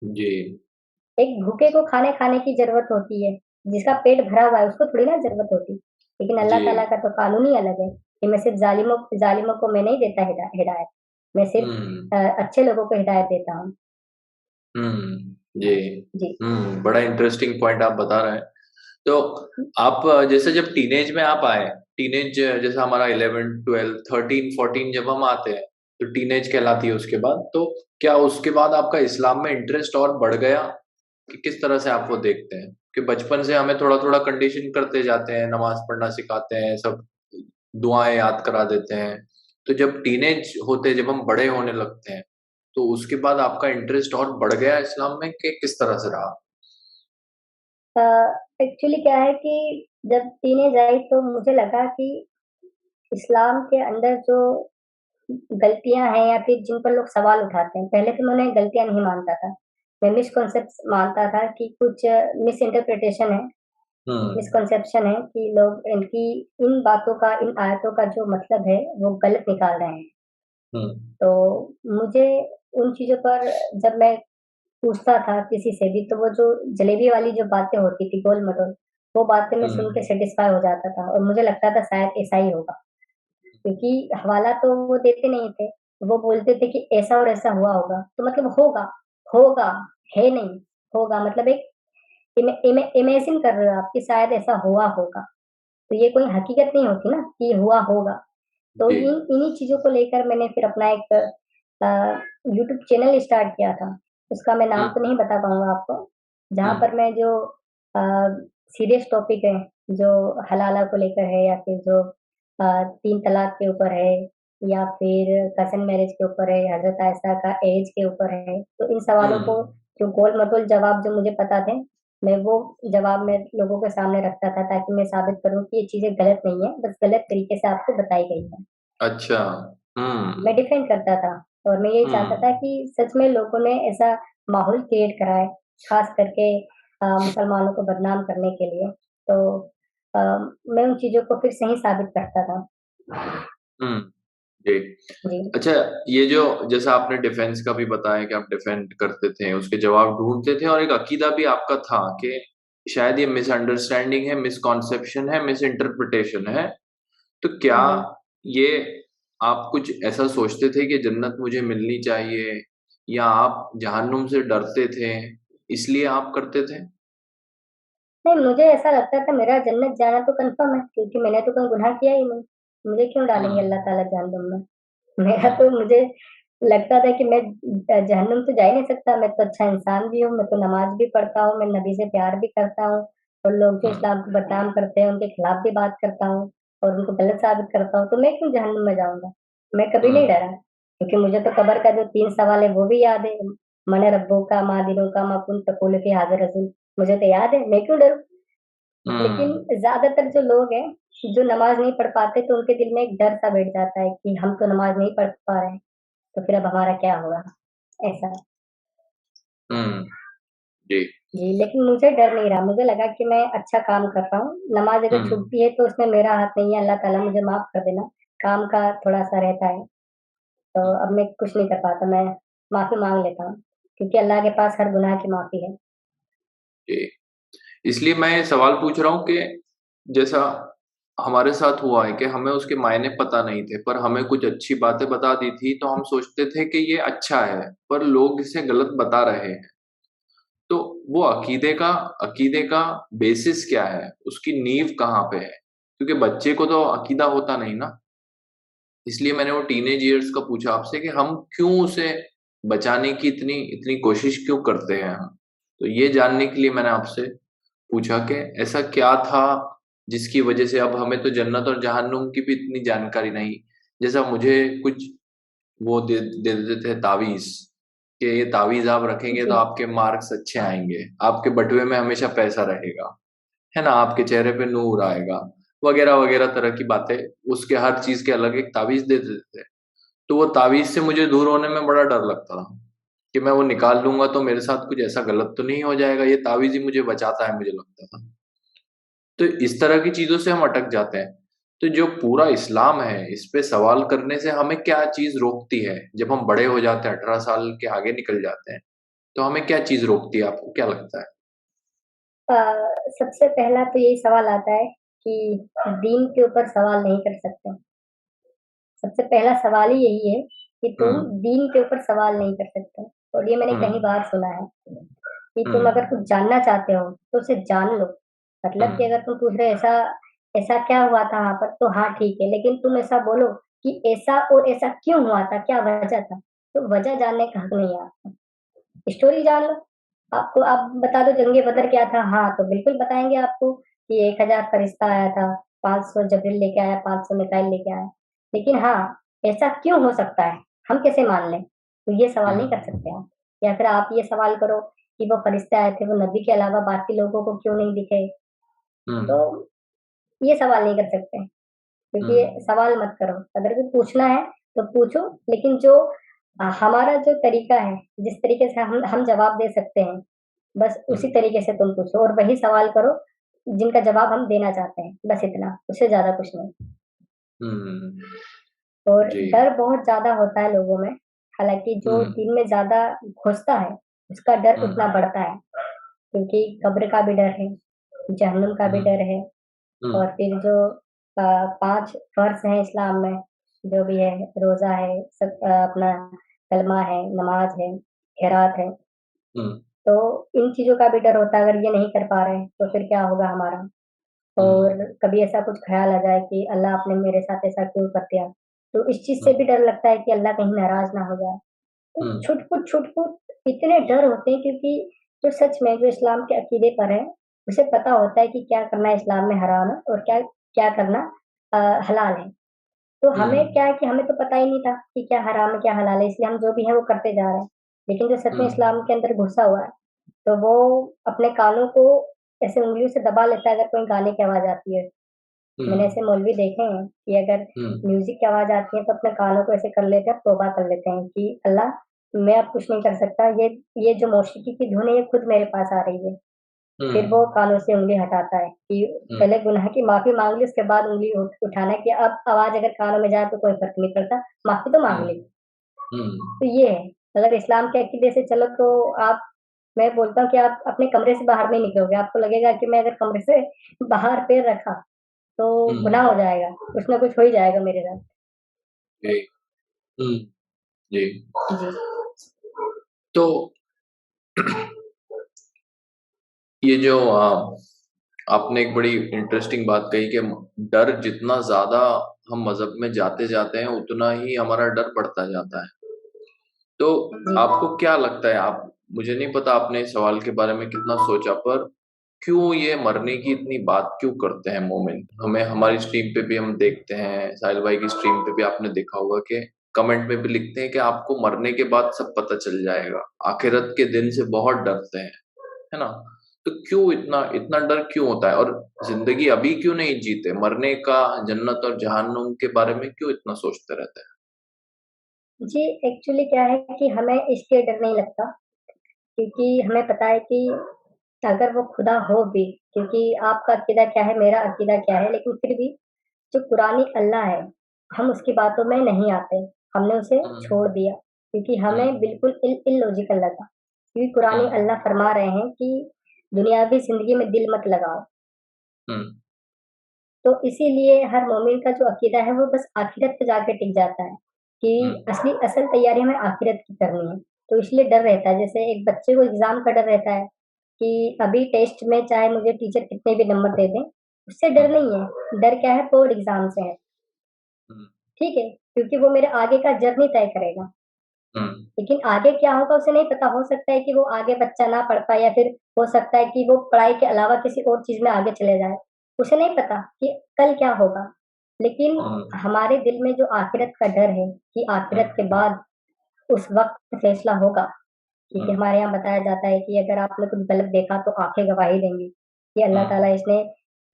जी। एक भूखे को खाने खाने की ज़रूरत होती है, जिसका पेट भरा हुआ है, उसको थोड़ी ना ज़रूरत होती। लेकिन अल्लाह जी। ताला का तो कानून ही अलग है कि मैं सिर्फ़ ज़ालिमों को मैं नहीं देता हिदायत, मैं सिर्फ़ हम्म। अच्छे लोगों को हिदायत देता हूँ। जी। जी। बड़ा इंटरेस्टिंग पॉइंट आप बता रहे हैं। तो आप जैसे जब टीनेज में आप आए, टीनेज जैसे हमारा 11, 12, 13, 14 जब हम आते हैं, तो टीनेज कहलाती है उसके बाद, तो क्या उसके बाद आपका इस्लाम में इंटरेस्ट और बढ़ गया कि किस तरह से आप वो देखते हैं? कि बचपन से हमें थोड़ा-थोड़ा कंडीशन करते जाते हैं, नमाज़ पढ़ना सिखाते हैं, सब दुआएँ याद करा देते हैं। तो जब टीनेज होते हैं, जब हम बड़े होने लगते हैं, तो उसके बाद आपका इंटरेस्ट और बढ़ गया इस्लाम में कि किस तरह से रहा? एक्चुअली क्या है कि जब टीनेज आई तो मुझे लगा कि इस्लाम के अंदर जो गलतियाँ हैं या फिर जिन पर लोग सवाल उठाते हैं, पहले तो मैं उन्हें गलतियाँ नहीं मानता था। मैं मिसकॉन्सेप्ट्स मानता था कि कुछ मिस इंटरप्रिटेशन है, हुँ, मिसकॉन्सेप्शन है कि लोग इनकी इन बातों का, इन आयतों का जो मतलब है, वो गलत निकाल रहे हैं। हुँ, तो मुझे उन चीज़ों पर जब मैं पूछता था किसी से भी, तो वो जो जलेबी वाली जो बातें होती थी गोल-मटोल, वो बातें मैं सुन हुँ, के सैटिस्फाई हो जाता था और मुझे लगता था शायद ऐसा ही होगा। क्योंकि हवाला तो वो देते नहीं थे। वो बोलते थे कि ऐसा और ऐसा हुआ होगा, तो मतलब होगा, होगा, है नहीं, होगा मतलब एक इमेजिन कर रहे हो आप कि शायद ऐसा हुआ होगा। तो ये कोई हकीकत नहीं होती ना कि हुआ होगा। तो जी, इन्हीं चीज़ों को लेकर मैंने फिर अपना एक यूट्यूब चैनल स्टार्ट किया था। उसका मैं नाम हुँ, तो नहीं बता पाऊँगा आपको, जहाँ हुँ, पर मैं जो अ, सीरियस टॉपिक है, जो हलाला को लेकर है या फिर जो 3 तलाक के ऊपर है या फिर कज़न मैरेज के ऊपर है, हज़रत आइशा का ऐज के ऊपर है, तो इन सवालों को हुँ, जो गोल-मटोल जवाब जो मुझे पता थे, मैं वो जवाब मैं लोगों के सामने रखता था ताकि मैं साबित करूँ कि ये चीज़ें गलत नहीं है, बस गलत तरीके से आपको बताई गई है। अच्छा, मैं हुँ, डिफेंड करता था और मैं यही चाहता था हुँ, कि सच में लोगों ने ऐसा माहौल क्रिएट करा है, ख़ास करके मुसलमानों को बदनाम करने के लिए। तो अ, मैं उन चीज़ों को फिर सही साबित करता था। हुँ, जी। जी। अच्छा, ये जो जैसा आपने डिफेंस का भी बताया कि आप डिफेंड करते थे, उसके जवाब ढूँढते थे और एक अकीदा भी आपका था कि शायद ये मिसअंडरस्टैंडिंग है, मिसकॉन्सेप्शन है, मिसइंटरप्रिटेशन है। तो क्या जी। ये आप कुछ ऐसा सोचते थे कि जन्नत मुझे मिलनी चाहिए या आप जहन्नुम से डरते थे, इसलिए आप करते थे? नहीं, मुझे ऐसा लगता था मेरा जन्नत जाना तो कन्फर्म है क्योंकि मैंने तो कोई गुनाह किया ही नहीं। मुझे क्यों डालेंगे हुँ, अल्लाह ताला जहन्नुम में? मेरा हुँ, तो मुझे लगता था कि मैं जहन्नुम तो जा ही नहीं सकता, मैं तो अच्छा इंसान भी हूँ, मैं तो नमाज़ भी पढ़ता हूँ, मैं नबी से प्यार भी करता हूँ और लोग जो हुँ, इस्लाम को बदनाम करते हैं, उनके खिलाफ भी बात करता हूँ और उनको गलत साबित करता हूँ, तो मैं क्यों जहन्नुम में जाऊँगा? मैं कभी नहीं हुँ, डरा क्योंकि मुझे तो कब्र का जो 3 सवाल है वो भी याद है, मन रब्बुका, मा दिनुका, मा कुन्त तक़ूलु फ़ी हाज़ा रसूल, मुझे तो याद है, मैं क्यों डरूँ? लेकिन हुँ, ज़्यादातर जो लोग हैं, जो नमाज़ नहीं पढ़ पाते तो उनके दिल में एक डर-सा बैठ जाता है कि हम तो नमाज़ नहीं पढ़ पा रहे हैं, तो फिर अब हमारा क्या होगा? ऐसा। हुँ, जी, जी, लेकिन मुझे डर नहीं रहा, मुझे लगा कि मैं अच्छा काम कर रहा हूँ, नमाज़ अगर हुँ, छूटती है तो उसमें मेरा हाथ नहीं है, अल्लाह ताला मुझे माफ़ कर देना, काम का थोड़ा-सा रहता है, तो हुँ, अब मैं कुछ नहीं कर पाता, मैं माफ़ी माँग लेता हूँ, क्योंकि अल्लाह के पास हर गुनाह की माफ़ी है। जी। इसलिए मैं ये सवाल पूछ रहा हूँ कि जैसा हमारे साथ हुआ है कि हमें उसके मायने पता नहीं थे, पर हमें कुछ अच्छी बातें बता दी थी, तो हम सोचते थे कि ये अच्छा है, पर लोग इसे गलत बता रहे हैं। तो वो अकीदे का बेसिस क्या है? उसकी नींव कहाँ पे है? क्योंकि बच्चे को तो अकीदा होता नहीं ना, इसलिए मैंने वो टीनेज इयर्स का पूछा आपसे कि हम क्यों उसे बचाने की इतनी इतनी कोशिश क्यों करते हैं हम? तो ये जानने के लिए मैंने आपसे पूछा कि ऐसा क्या था जिसकी वजह से अब हमें तो जन्नत और जहन्नुम की भी इतनी जानकारी नहीं। जैसा मुझे कुछ वो दे देते थे तावीज़, कि ये तावीज़ आप रखेंगे तो जी, आपके मार्क्स अच्छे आएँगे, आपके बटुए में हमेशा पैसा रहेगा, है ना? आपके चेहरे पे नूर आएगा, वगैरह-वगैरह तरह की बातें, उसके हर चीज़ के अलग एक तावीज़ दे देते थे। तो वो तावीज़ से मुझे दूर होने में बड़ा डर लगता था, कि मैं वो निकाल लूँगा तो मेरे साथ कुछ ऐसा गलत तो नहीं हो जाएगा, ये तावीज़ ही मुझे बचाता है मुझे लगता था। तो इस तरह की चीज़ों से हम अटक जाते हैं। तो जो पूरा इस्लाम है, इस पे सवाल करने से हमें क्या चीज़ रोकती है? जब हम बड़े हो जाते हैं, 18 साल के आगे निकल जाते हैं, तो हमें क्या चीज़ रोकती है? आपको क्या लगता है? अ, सबसे पहला तो यही सवाल आता है कि दीन के ऊपर सवाल नहीं कर सकते। सबसे पहला सवाल ही यही है कि तुम हुँ, दीन के ऊपर सवाल नहीं कर सकते और ये मैंने हुँ, कई बार सुना है कि हुँ, तुम अगर कुछ जानना चाहते हो तो उसे जान लो। हुँ, मतलब कि अगर तुम पूछ रहे हो ऐसा ऐसा क्या हुआ था वहाँ पर तो हाँ ठीक है, लेकिन तुम ऐसा बोलो कि ऐसा और ऐसा क्यों हुआ था? क्या वजह था? तो वजह जानने का हक नहीं है आपका। स्टोरी जान लो। आपको आप बता दो जंगे बदर क्या था? हाँ, तो बिल्कुल बताएँगे आपको कि 1000 फरिश्ता आया था, 500 जिब्रील लेके आया, 500 मीकाईल लेके आया। लेकिन हाँ, ऐसा क्यों हो सकता है? हम कैसे मान लें? तो ये सवाल नहीं हुँ, कर सकते आप। या फिर आप ये सवाल करो कि वो फरिश्ते आए थे, वो नबी के अलावा बाकी लोगों को क्यों नहीं दिखे? हुँ, तो ये सवाल नहीं कर सकते, क्योंकि ये हुँ, सवाल मत करो। अगर कुछ पूछना है तो पूछो, लेकिन जो हमारा जो तरीका है, जिस तरीके से हम जवाब दे सकते हैं, बस हुँ, उसी तरीके से तुम पूछो और वही सवाल करो जिनका जवाब हम देना चाहते हैं, बस इतना, उससे ज़्यादा कुछ नहीं। हुँ, और जी, डर बहुत ज़्यादा होता है लोगों में, हालाँकि जो हुँ, दिन में ज़्यादा घुसता है, उसका डर हुँ, उतना बढ़ता है, क्योंकि कब्र का भी डर है, जहन्नुम का भी हुँ, डर है, हुँ, और फिर जो 5 फ़र्ज़ हैं इस्लाम में, जो भी है, रोज़ा है, अपना कलमा है, नमाज़ है, खैरात है, हुँ, तो इन चीज़ों का भी डर होता है, अगर ये नहीं कर पा रहे हैं, तो फिर क्या होगा हमारा? और हुँ, कभी ऐसा कुछ ख़्याल आ जाए कि अल्लाह आपने मेरे साथ ऐसा क्यों कर दिया? तो इस चीज़ से हुँ, भी डर लगता है कि अल्लाह कहीं नाराज़ ना हो जाए। तो हुँ, छुट-पुट इतने डर होते हैं, क्योंकि जो सच में जो इस्लाम के अकीदे पर है, उसे पता होता है कि क्या करना इस्लाम में हराम है और क्या क्या करना अ, हलाल है। तो हमें हुँ, क्या है कि हमें तो पता ही नहीं था कि क्या हराम है, क्या हलाल है, इसलिए हम जो भी है वो करते जा रहे हैं। लेकिन जो सच में हुँ, इस्लाम के अंदर घुसा हुआ है, तो वो अपने कानों को ऐसे उँगलियों से दबा लेता है अगर कोई गाने की आवाज़ आती है। मैंने हुँ, ऐसे मौलवी देखे हैं कि अगर हुँ, म्यूज़िक की आवाज़ आती है तो अपने कानों को ऐसे कर लेते हैं, तौबा कर लेते हैं कि अल्लाह, मैं अब कुछ नहीं कर सकता, ये जो मौसीकी की धुन है ये खुद मेरे पास आ रही है। फिर हुँ, वो कानों से उँगली हटाता है कि हुँ, पहले गुनाह की माफ़ी माँग ली, उसके बाद उँगली उठाना है कि अब आवाज़ अगर कानों में जाए तो कोई फ़र्क नहीं पड़ता, माफ़ी तो माँग हुँ, ली। हुँ, तो ये है, अगर इस्लाम के अकीदे से चलो तो आप मैं बोलता हूँ कि आप अपने कमरे से बाहर नहीं निकलोगे, आपको लगेगा कि मैं अगर कमरे से बाहर पैर रखा तो हुँ, गुनाह हो जाएगा, कुछ ना कुछ हो ही जाएगा मेरे साथ। जी, हुँ, जी। जी, तो ये जो आपने एक बड़ी इंटरेस्टिंग बात कही कि डर जितना ज़्यादा हम मज़हब में जाते जाते हैं, उतना ही हमारा डर बढ़ता जाता है। तो जी, आपको क्या लगता है आप मुझे नहीं पता आपने इस सवाल के बारे में कितना सोचा पर क्यों ये मरने की इतनी बात क्यों करते हैं मोमिन? हमें हमारी स्ट्रीम पे भी हम देखते हैं, साहिल भाई की स्ट्रीम पे भी आपने देखा होगा कि कमेंट में भी लिखते हैं कि आपको मरने के बाद सब पता चल जाएगा। आखिरत के दिन से बहुत डरते हैं, है ना? तो क्यों इतना इतना डर क्यों होता है? और ज़िंदगी अभी क्यों नहीं जीते? मरने का, जन्नत और जहन्नुम के बारे में क्यों इतना सोचते रहते हैं? जी, एक्चुअली क्या है कि हमें इसलिए डर नहीं लगता, क्योंकि हमें पता है कि अगर वो खुदा हो भी, क्योंकि आपका अकीदा क्या है, मेरा अकीदा क्या है, लेकिन फिर भी जो कुरानी अल्लाह है, हम उसकी बातों में नहीं आते, हमने उसे हुँ, छोड़ दिया, क्योंकि हमें हुँ, बिल्कुल इलॉजिकल लगा। क्योंकि हुँ, कुरानी अल्लाह फरमा रहे हैं कि दुनियावी ज़िंदगी में दिल मत लगाओ। हुँ, तो इसीलिए हर मोमिन का जो अकीदा है वो बस आखिरत पे जाके टिक जाता है, कि हुँ, असल तैयारी हमें आखिरत की करनी है। तो इसलिए डर रहता है, जैसे एक बच्चे को एग्ज़ाम का डर रहता है कि अभी टेस्ट में चाहे मुझे टीचर कितने भी नंबर दे दें, उससे हुँ, डर नहीं है, डर क्या है, बोर्ड एग्ज़ाम से है, हुँ, ठीक है? क्योंकि वो मेरे आगे का जर्नी तय करेगा। हुँ, लेकिन आगे क्या होगा उसे नहीं पता, हो सकता है कि वो आगे बच्चा ना पढ़ पाए, या फिर हो सकता है कि वो पढ़ाई के अलावा किसी और चीज़ में आगे चले जाए। उसे नहीं पता कि कल क्या होगा। लेकिन हुँ, हमारे दिल में जो आखिरत का डर है कि हुँ, आखिरत के बाद उस वक़्त फैसला होगा, क्योंकि हुँ, हमारे यहाँ बताया जाता है कि अगर आपने कुछ गलत देखा तो आँखें गवाही देंगी, कि अल्लाह हुँ, ताला इसने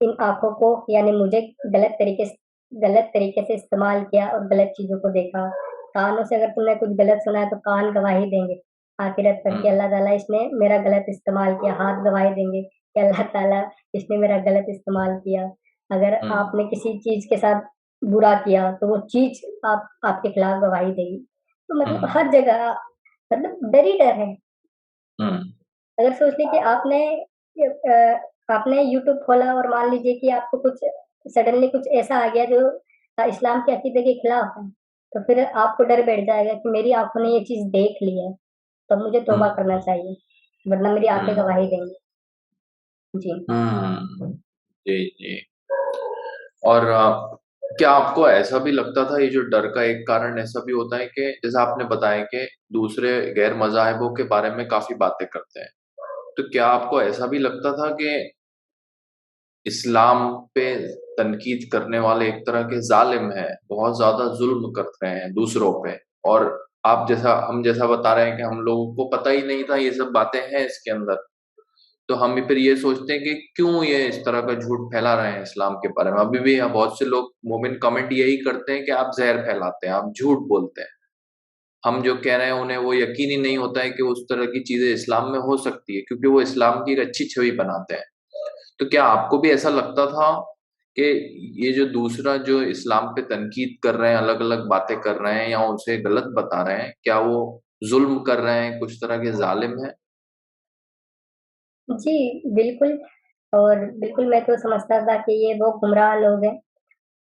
इन आँखों को यानी मुझे गलत तरीके से इस्तेमाल किया और गलत चीज़ों को देखा। कानों से अगर तुमने कुछ गलत सुना है तो कान गवाही देंगे आखिरत पर कि हुँ, अल्लाह ताला इसने मेरा गलत इस्तेमाल किया, हाथ गवाही देंगे कि अल्लाह ताला इसने मेरा गलत इस्तेमाल किया। अगर हुँ, आपने किसी चीज़ के साथ बुरा किया तो वो चीज़ आपके खिलाफ गवाही देगी। तो मतलब हुँ, हर जगह मतलब डर ही डर है। हुँ, अगर सोच लीजिए कि आपने यूट्यूब खोला और मान लीजिए कि आपको कुछ सडनली कुछ ऐसा आ गया जो इस्लाम के अकीदे के खिलाफ है, तो फिर आपको डर बैठ जाएगा कि मेरी आँखों ने ये चीज़ देख ली है, तो मुझे तौबा हुँ, करना चाहिए, वरना मेरी आँखें हुँ, गवाही देंगी। जी। हुँ। जी, जी। और क्या आपको ऐसा भी लगता था ये जो डर का एक कारण ऐसा भी होता है कि जैसा आपने बताया कि दूसरे गैर मज़ाहिबों के बारे में काफ़ी बातें करते हैं। तो क्या आपको ऐसा भी लगता था कि इस्लाम पे तनकीद करने वाले एक तरह के ज़ालिम हैं, बहुत ज़्यादा ज़ुल्म कर रहे हैं दूसरों पे और हम जैसा बता रहे हैं कि हम लोगों को पता ही नहीं था ये सब बातें हैं इसके अंदर, तो हम फिर ये सोचते हैं कि क्यों ये इस तरह का झूठ फैला रहे हैं इस्लाम के बारे में। अभी भी यहाँ बहुत से लोग मोमिन कमेंट यही करते हैं कि आप जहर फैलाते हैं, आप झूठ बोलते हैं। हम जो कह रहे हैं उन्हें वो यकीन ही नहीं होता है कि उस तरह की चीजें इस्लाम में हो सकती है, क्योंकि वो इस्लाम की एक अच्छी छवि बनाते हैं। तो क्या आपको भी ऐसा लगता था कि ये जो दूसरा जो इस्लाम पे तनकीद कर रहे हैं, अलग अलग बातें कर रहे हैं या उसे गलत बता रहे हैं, क्या वो जुल्म कर रहे हैं, कुछ तरह के जालिम हैं? जी, बिल्कुल। और बिल्कुल मैं तो समझता था कि ये वो गुमराह लोग हैं,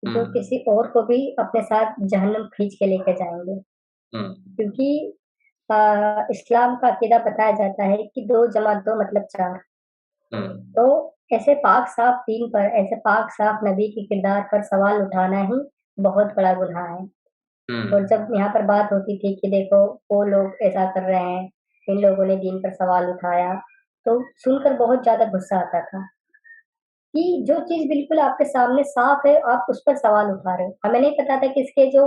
जो हम्म। किसी और को भी अपने साथ जहन्नम खींच के लेके जाएँगे। हम्म। क्योंकि इस्लाम का अकीदा बताया जाता है कि 2 जमा 2 मतलब 4। हम्म। तो ऐसे पाक-साफ़ दीन पर, ऐसे पाक-साफ़ नबी के किरदार पर सवाल उठाना ही बहुत बड़ा गुनाह है। और हम्म। जब यहाँ पर बात होती थी कि देखो वो लोग ऐसा कर रहे हैं, इन लोगों ने दीन पर सवाल उठाया, तो सुनकर बहुत ज़्यादा गुस्सा आता था कि जो चीज़ बिल्कुल आपके सामने साफ है, आप उस पर सवाल उठा रहे हो। हमें नहीं पता था कि इसके जो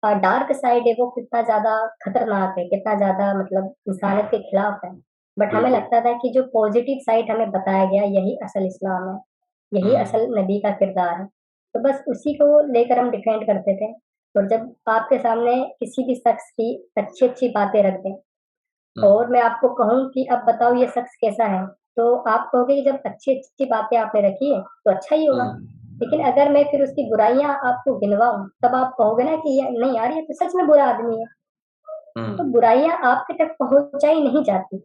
डार्क साइड है वो कितना ज़्यादा खतरनाक है, कितना ज़्यादा मतलब इंसानियत के खिलाफ है। बट हमें बिल्कुल। लगता था कि जो पॉजिटिव साइड हमें बताया गया यही असल इस्लाम है, यही हम्म। असल नबी का किरदार है। तो बस उसी को लेकर हम डिफेंड करते थे। और जब आपके सामने किसी भी शख्स की अच्छी-अच्छी बातें रख दें हम्म। और मैं आपको कहूँ कि अब बताओ ये शख्स कैसा है? तो आप कहोगे कि जब अच्छी-अच्छी बातें आपने रखी है, तो अच्छा ही होगा। लेकिन हम्म। अगर मैं फिर उसकी बुराइयाँ आपको गिनवाऊँ, तब आप कहोगे ना कि ये नहीं यार, ये तो सच में बुरा आदमी है। तो हम्म। बुराइयाँ आपके तक पहुँचाई नहीं जाती।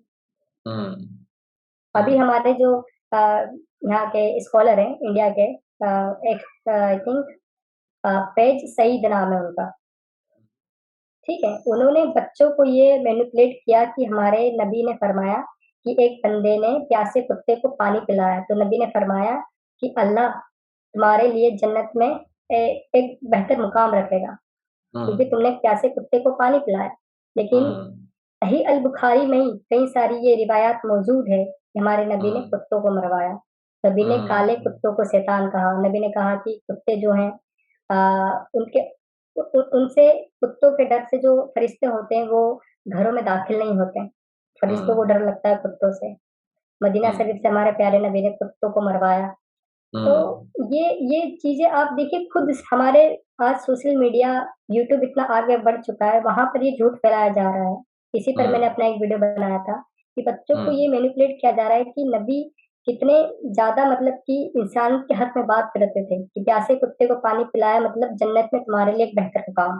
हम्म। अभी हम्म। हमारे जो यहाँ के स्कॉलर हैं इंडिया के, एक आई थिंक पेज सईद नाम है उनका, ठीक है? उन्होंने बच्चों को ये मैनिपुलेट किया कि हमारे नबी ने फरमाया कि एक बंदे ने प्यासे कुत्ते को पानी पिलाया, तो नबी ने फरमाया कि अल्लाह तुम्हारे लिए जन्नत में एक बेहतर मुकाम रखेगा, क्योंकि हम्म। तुमने प्यासे कुत्ते को पानी पिलाया। लेकिन हम्म। सही अल बुखारी में ही कई सारी ये रिवायात मौजूद है कि हमारे नबी ने हम्म। कुत्तों को मरवाया। नबी ने काले हम्म। कुत्तों को शैतान कहा। नबी ने कहा कि कुत्ते जो हैं उनके उनसे कुत्तों के डर से जो फरिश्ते होते हैं वो घरों में दाखिल नहीं होते हैं। फरिश्तों को हम्म। डर लगता है कुत्तों से। मदीना हम्म। शरीफ से हमारे प्यारे नबी ने कुत्तों को मरवाया। तो हम्म। ये चीज़ें आप देखिए खुद हमारे आज सोशल मीडिया, यूट्यूब इतना आगे बढ़ चुका है, वहाँ पर ये झूठ फैलाया जा रहा है। इसी पर मैंने हम्म। अपना एक वीडियो बनाया था कि बच्चों को हम्म। ये मैनिपुलेट किया जा रहा है कि नबी कितने ज़्यादा मतलब कि इंसान के हक में बात करते थे कि प्यासे कुत्ते को पानी पिलाया मतलब जन्नत में तुम्हारे लिए एक बेहतर मुकाम।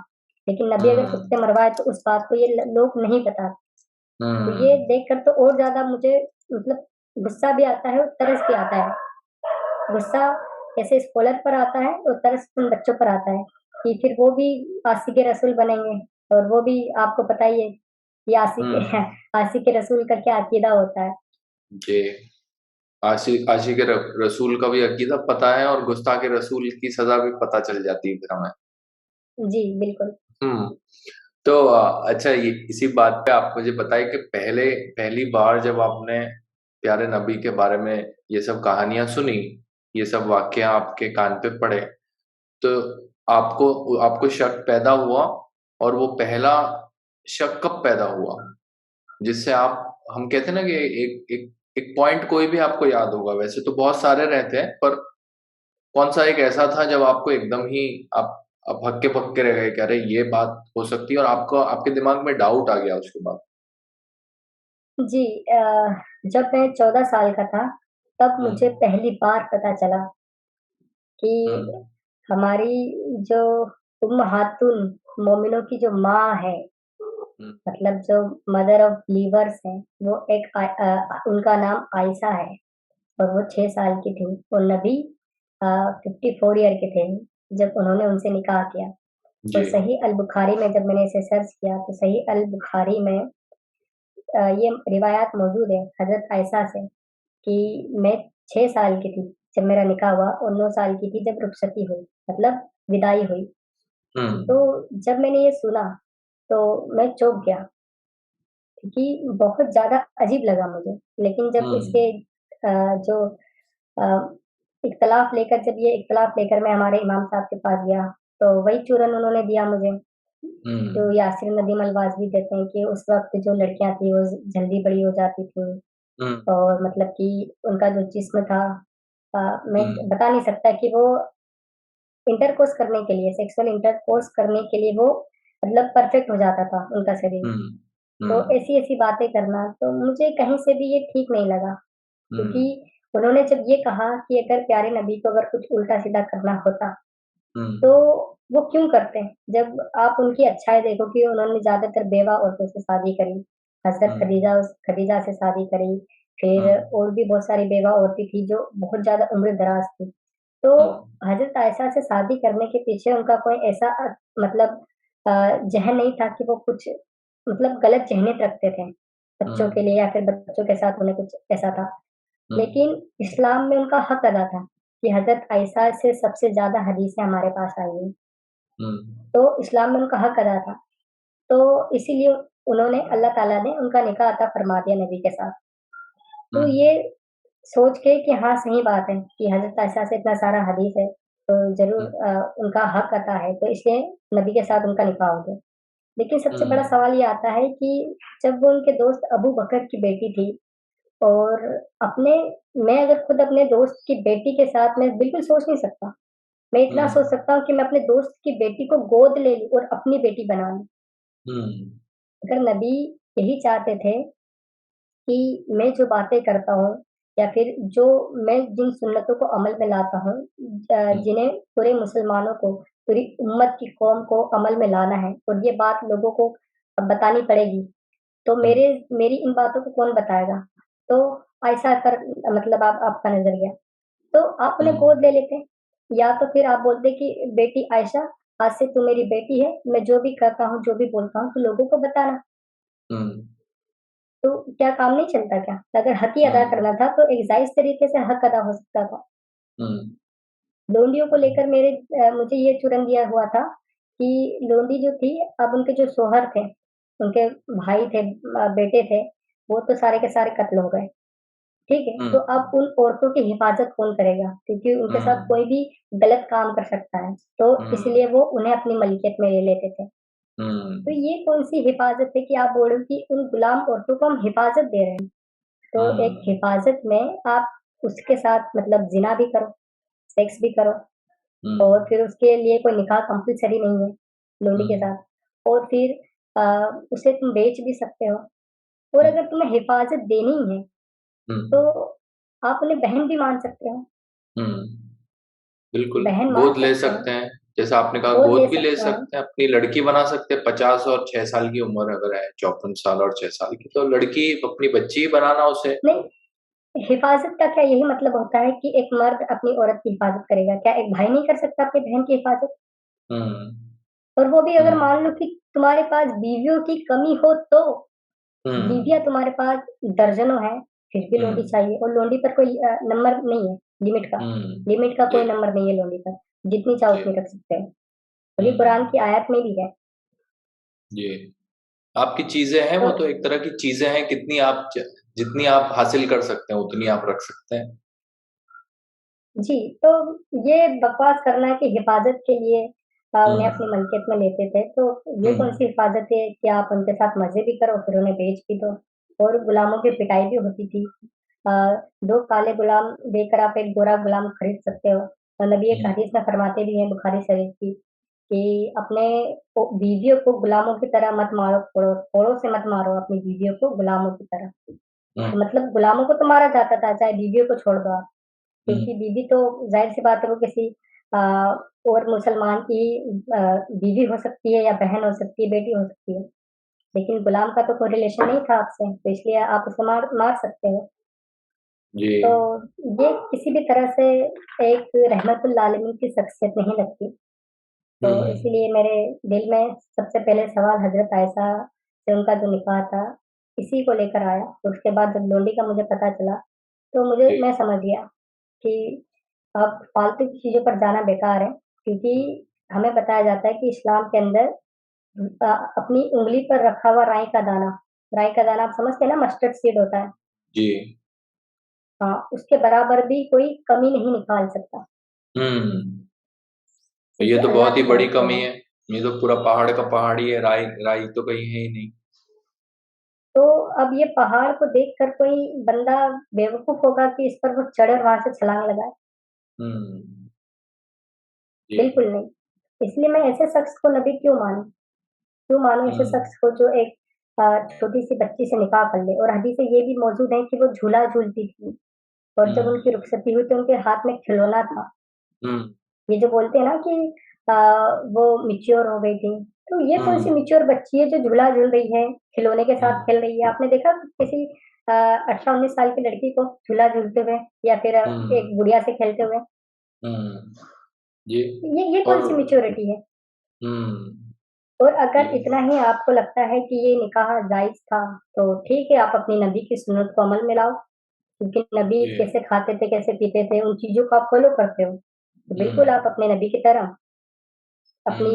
लेकिन नबी अगर हम्म। कुत्ते मरवाए तो उस बात को ये लोग नहीं बताते। तो ये हम्म। देखकर तो और ज़्यादा मुझे मतलब गुस्सा भी आता है और तरस भी आता है। गुस्सा ऐसे स्कॉलर पर आता है और तरस उन बच्चों पर आता है कि फिर वो भी आशिक रसूल बनेंगे। और वो भी आपको पता ही है कि हम्म। आशिक रसूल का क्या अकीदा होता है। जी। आशिक रसूल का भी अकीदा पता है और गुस्ताख रसूल की सजा भी पता चल जाती है फिर हमें। जी, बिल्कुल। हम्म। तो अच्छा, ये इसी बात पे आप मुझे बताइए कि पहली बार जब आपने प्यारे नबी के बारे में ये सब कहानियां सुनी, ये सब वाकया आपके कान पे पड़े, तो आपको आपको शक पैदा हुआ, और वो पहला शक कब पैदा हुआ जिससे आप, हम कहते हैं ना कि एक एक एक पॉइंट कोई भी आपको याद होगा, वैसे तो बहुत सारे रहते हैं, पर कौन सा एक ऐसा था जब आपको एकदम ही आप हक्के बक्के रह गए कि अरे ये बात हो सकती है, और आपको आपके दिमाग में डाउट आ गया उसके बाद? जी, जब मैं 14 साल का था, तब मुझे हम्म। पहली बार पता चला कि हम्म। हमारी जो उम्महातुल मोमिनों की जो माँ है, हम्म। मतलब जो मदर ऑफ बिलीवर्स हैं, वो एक उनका नाम आयशा है और वो 6 साल की थी और नबी 54 ईयर के थे जब उन्होंने उनसे निकाह किया। जी। और सही अल बुखारी में जब मैंने इसे सर्च किया तो सही अल बुखारी में ये रिवायत मौजूद है हज़रत आयशा से कि मैं 6 साल की थी जब मेरा निकाह हुआ और 9 साल की थी जब रुखसती हुई, मतलब विदाई हुई। तो हम्म। जब मैंने ये सुना तो मैं चौंक गया क्योंकि बहुत ज़्यादा अजीब लगा मुझे। लेकिन जब इसके हम्म। जो अ, इख्तलाफ लेकर जब ये इख्तलाफ लेकर मैं हमारे इमाम साहब के पास गया, तो वही चूरन उन्होंने दिया मुझे। हुँ, जो यासिर नदीम अलवाज भी देते हैं कि उस वक़्त जो लड़कियाँ थी वो जल्दी बड़ी हो जाती थी हुँ, और मतलब कि उनका जो जिस्म था मैं हुँ, बता नहीं सकता कि वो इंटरकोर्स करने के लिए सेक्सुअल इंटरकोर्स करने के लिए वो मतलब परफेक्ट हो जाता था उनका शरीर। हुँ, तो हुँ, ऐसी-ऐसी बातें करना तो मुझे कहीं से भी ये ठीक नहीं लगा क्योंकि हुँ, उन्होंने जब ये कहा कि अगर प्यारे नबी को अगर कुछ उल्टा-सीधा करना होता, हुँ, तो वो क्यों करते? जब आप उनकी अच्छाई देखो कि उन्होंने ज़्यादातर बेवा औरतों से शादी करी, हज़रत हुँ, खदीजा से शादी करी, फिर हुँ, और भी बहुत सारी बेवा औरतें थी जो बहुत ज़्यादा उम्र-दराज़ थी। तो हुँ, हज़रत आयशा से शादी करने के पीछे उनका कोई ऐसा मतलब ज़हन नहीं था कि वो कुछ मतलब गलत ज़हनीयत रखते थे, बच्चों के लिए या फिर बच्चों के साथ उन्हें कुछ ऐसा था। हुँ, लेकिन इस्लाम में उनका हक अदा था कि हज़रत आइशा से सबसे ज़्यादा हदीसें हमारे पास आई हैं, हुँ, तो इस्लाम में उनका हक अदा था। तो इसीलिए उन्होंने अल्लाह ताला ने उनका निकाह अता फरमा दिया नबी के साथ। हुँ, तो ये सोच के कि हाँ, सही बात है कि हज़रत आइशा से इतना सारा हदीस है, तो ज़रूर हुँ, उनका हक अता है, तो इसलिए नबी के साथ उनका निकाह हो गया। लेकिन सबसे बड़ा हुँ, सवाल ये आता है कि जब वो उनके दोस्त अबू बकर की बेटी थी और अपने मैं अगर खुद अपने दोस्त की बेटी के साथ मैं बिल्कुल सोच नहीं सकता। मैं हुँ, इतना सोच सकता हूँ कि मैं अपने दोस्त की बेटी को गोद ले लूँ और अपनी बेटी बना लूँ। हुँ, अगर नबी यही चाहते थे कि मैं जो बातें करता हूँ या फिर जो मैं जिन सुन्नतों को अमल में लाता हूँ हुँ, जिन्हें पूरे मुसलमानों को, पूरी उम्मत की कौम को अमल में लाना है और ये बात लोगों को अब बतानी पड़ेगी, तो हुँ, मेरी इन बातों को कौन बताएगा? तो ऐसा कर मतलब आप आपका नज़रिया। तो आप हुँ, उन्हें गोद ले लेते, या तो फिर आप बोलते कि बेटी आयशा आज से तू मेरी बेटी है, मैं जो भी करता हूँ, जो भी बोलता हूँ, तू लोगों को बताना। हुँ, तो क्या काम नहीं चलता क्या? अगर हक ही अदा हुँ, करना था तो एक जायज़ तरीके से हक अदा हो सकता था। हुँ, लोंडियों को लेकर मुझे ये चुरन दिया हुआ था कि लोंडी जो थी अब उनके जो शौहर थे, उनके भाई थे बेटे थे, वो तो सारे के सारे कत्ल हो गए। ठीक है? हुँ, तो अब उन औरतों की हिफ़ाज़त कौन करेगा? क्योंकि उनके साथ हुँ, कोई भी गलत काम कर सकता है, तो हुँ, इसलिए वो उन्हें अपनी मलकियत में ले लेते थे। तो हुँ, ये कौन-सी हिफ़ाज़त है कि आप बोल रहे हो कि उन गुलाम औरतों को हम हिफ़ाज़त दे रहे हैं। तो एक हुँ, हिफ़ाज़त में आप उसके साथ मतलब ज़िना भी करो, सेक्स भी करो हुँ, और फिर उसके लिए कोई निकाह कंपल्सरी नहीं है, लोंडी के हुँ, साथ और फिर अ, उसे तुम बेच भी सकते हो और हुँ, अगर तुम्हें हिफ़ाज़त देनी है, हुँ, तो आप उन्हें बहन भी मान सकते हो, हुँ। बिल्कुल, बहन मान गोद ले सकते हो, सकते हैं। जैसा आपने कहा गोद ले गोद भी ले सकते हो। सकते हैं, अपनी लड़की बना सकते हैं 50 और 6 साल की उम्र अगर है, 54 साल और 6 साल की, तो लड़की अपनी बच्ची ही बनाना उसे। नहीं, हिफ़ाज़त का क्या यही मतलब होता है कि एक मर्द अपनी औरत की हिफ़ाज़त करेगा? क्या एक भाई नहीं कर सकता अपनी बहन की हिफ़ाज़त? हुँ, और वो भी अगर हुँ, मान लो कि तुम्हारे पास बीवियों की कमी हो तो, हुँ, बीवियाँ तुम्हारे पास दर्जनों हैं, फिर भी हुँ, लोंडी चाहिए और लोंडी पर कोई नंबर नहीं है लिमिट का। हुँ, लिमिट का जी, कोई नंबर नहीं है लोंडी का, जितनी चाहो जी, उतनी रख सकते हैं। हुँ, बल्कि कुरान की आयत में भी है। जी। आपकी चीज़ें हैं, तो वो तो एक तरह की चीज़ें हैं, कितनी आप जितनी आप हासिल कर सकते हैं, उतनी आप रख सकते हैं। जी, तो ये बकवास करना कि हिफ़ाज़त के लिए हुँ, उन्हें अपनी मलकियत में लेते थे, तो ये हुँ, कौन-सी हिफ़ाज़त है कि आप उनके साथ मज़े भी करो, फिर उन्हें बेच भी दो और गुलामों की पिटाई भी होती थी। अ, 2 काले गुलाम देकर आप एक गोरा गुलाम खरीद सकते हो और नबी एक हुँ, हदीस में फरमाते भी हैं बुखारी शरीफ की कि अपने बीवियों को गुलामों की तरह मत मारो, कोड़ों से मत मारो अपनी बीवियों को गुलामों की तरह। हुँ, मतलब गुलामों को तो मारा जाता था, चाहे बीवियों को छोड़ दो आप। हुँ, क्योंकि बीवी तो ज़ाहिर-सी बात है वो किसी अ, और मुसलमान की बीवी हो सकती है या बहन हो सकती है, बेटी हो सकती है। लेकिन गुलाम का तो कोई रिलेशन नहीं था आपसे, तो इसलिए आप उसे मार मार सकते हो। जी, तो ये किसी भी तरह से एक रहमतुल आलमीन की शख्सियत नहीं लगती। तो हुँ, इसीलिए मेरे दिल में सबसे पहले सवाल हज़रत आयशा से उनका जो निकाह था, इसी को लेकर आया। तो उसके बाद जब लोंडी का मुझे पता चला, तो जी, मैं समझ गया कि अब फालतू की चीज़ों पर जाना बेकार है, क्योंकि हमें बताया जाता है कि इस्लाम के अंदर अपनी उँगली पर रखा हुआ राई का दाना आप समझते हैं ना मस्टर्ड सीड होता है। जी, हाँ, उसके बराबर भी कोई कमी नहीं निकाल सकता, हुँ। ये क्योंकि तो अल्लाह बहुत ही की बड़ी तरफ से कमी है। है। ये तो पूरा पहाड़ का पहाड़ ही है, राई राई तो कहीं है ही नहीं। तो अब ये पहाड़ को देखकर कोई बंदा बेवकूफ होगा कि इस पर वो चढ़े और वहां से छलांग लगाए? हम्म। जी। बिल्कुल नहीं। इसलिए मैं ऐसे शख्स को नबी क्यों मानूं? क्यों मानूं ऐसे हम्म। शख्स को जो एक छोटी सी बच्ची से निकाह कर ले? और हदीसें ये भी मौजूद है कि वो झूला झूलती थी और जब हम्म। उनकी रुखसती हुई तो उनके हाथ में खिलौना था। हम्म। ये जो बोलते हैं ना कि आ, वो मिच्योर हो गई थी, तो ये कौन सी हम्म। मिच्योर बच्ची है जो झूला झूल रही है, खिलौने के साथ हम्म। खेल रही है? आपने देखा किसी 18-19 साल की लड़की को झूला झूलते हुए, या फिर हम्म। एक गुड़िया से खेलते हुए? हम्म। जी। ये और कौन सी मिच्योरिटी है? हम्म। और अगर जी। इतना ही आपको लगता है कि ये निकाह जायज था, तो ठीक है, आप अपनी नबी की सुन्नत को अमल में लाओ, क्योंकि नबी जी। कैसे खाते थे, कैसे पीते थे, उन चीजों को आप फॉलो करते हो, तो बिल्कुल आप हम्म। अपने नबी की तरह अपनी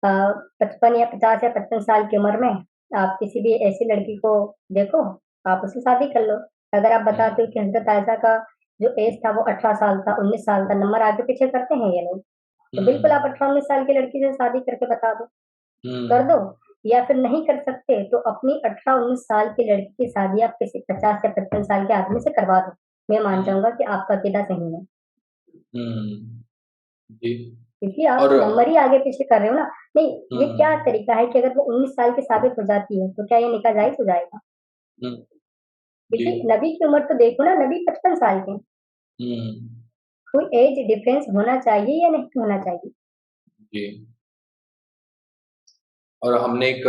हम्म। 55 या 55 साल की उम्र में आप किसी भी ऐसी लड़की को देखो, आप उससे शादी कर लो। अगर आप बताते हो हम्म। कि हजरत आयशा का जो एज था वो 18 साल था, 19 साल था, नंबर आगे पीछे करते हैं ये लोग, तो बिल्कुल आप हम्म। 18-19 साल की लड़की से शादी करके बता दो, कर हम्म। दो। या फिर नहीं कर सकते तो अपनी 18-19 साल की लड़की की शादी आप किसी 50 या 55 साल के आदमी से करवा दो। मैं मान हम्म। जाऊंगा कि आपका अकीदा सही है, हम्म। जी। क्योंकि आप और नंबर ही आगे पीछे कर रहे हो ना। नहीं, ये क्या हम्म। तरीका है कि अगर वो 19 साल की साबित हो जाती है तो क्या ये निकाह जायज हो जाएगा? हम्म। जी। क्योंकि नबी की उम्र तो देखो ना, नबी 55 साल के। हम्म। कोई एज डिफरेंस होना चाहिए या नहीं होना चाहिए? जी। और हमने एक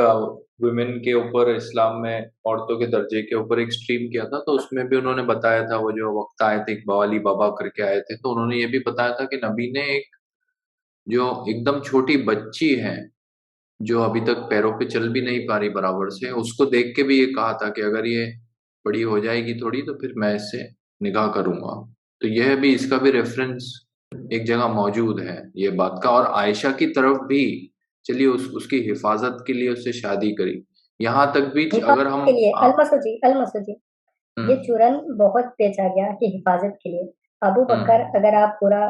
वुमेन के ऊपर इस्लाम में औरतों के दर्जे के ऊपर एक स्ट्रीम किया था, तो उसमें भी उन्होंने बताया था, वो जो वक्त आए थे इकबाल अली बाबा करके आए थे, तो उन्होंने ये भी बताया था कि नबी ने एक जो एकदम छोटी बच्ची है, जो अभी तक पैरों पे चल भी नहीं पा रही बराबर से, उसको देख के भी ये कहा था कि अगर ये बड़ी हो जाएगी थोड़ी तो फिर मैं इससे निकाह करूंगा। तो यह भी, इसका भी रेफरेंस एक जगह मौजूद है ये बात का। और आयशा की तरफ भी, चलिए उसकी हिफाजत के लिए उससे शादी करी, यहाँ तक भी अगर हिफाजत हम के लिए अलमसो जी, ये हम्म। चूरन बहुत पेच आ गया कि हिफाजत के लिए। अबू बकर, हम्म। अगर आप पूरा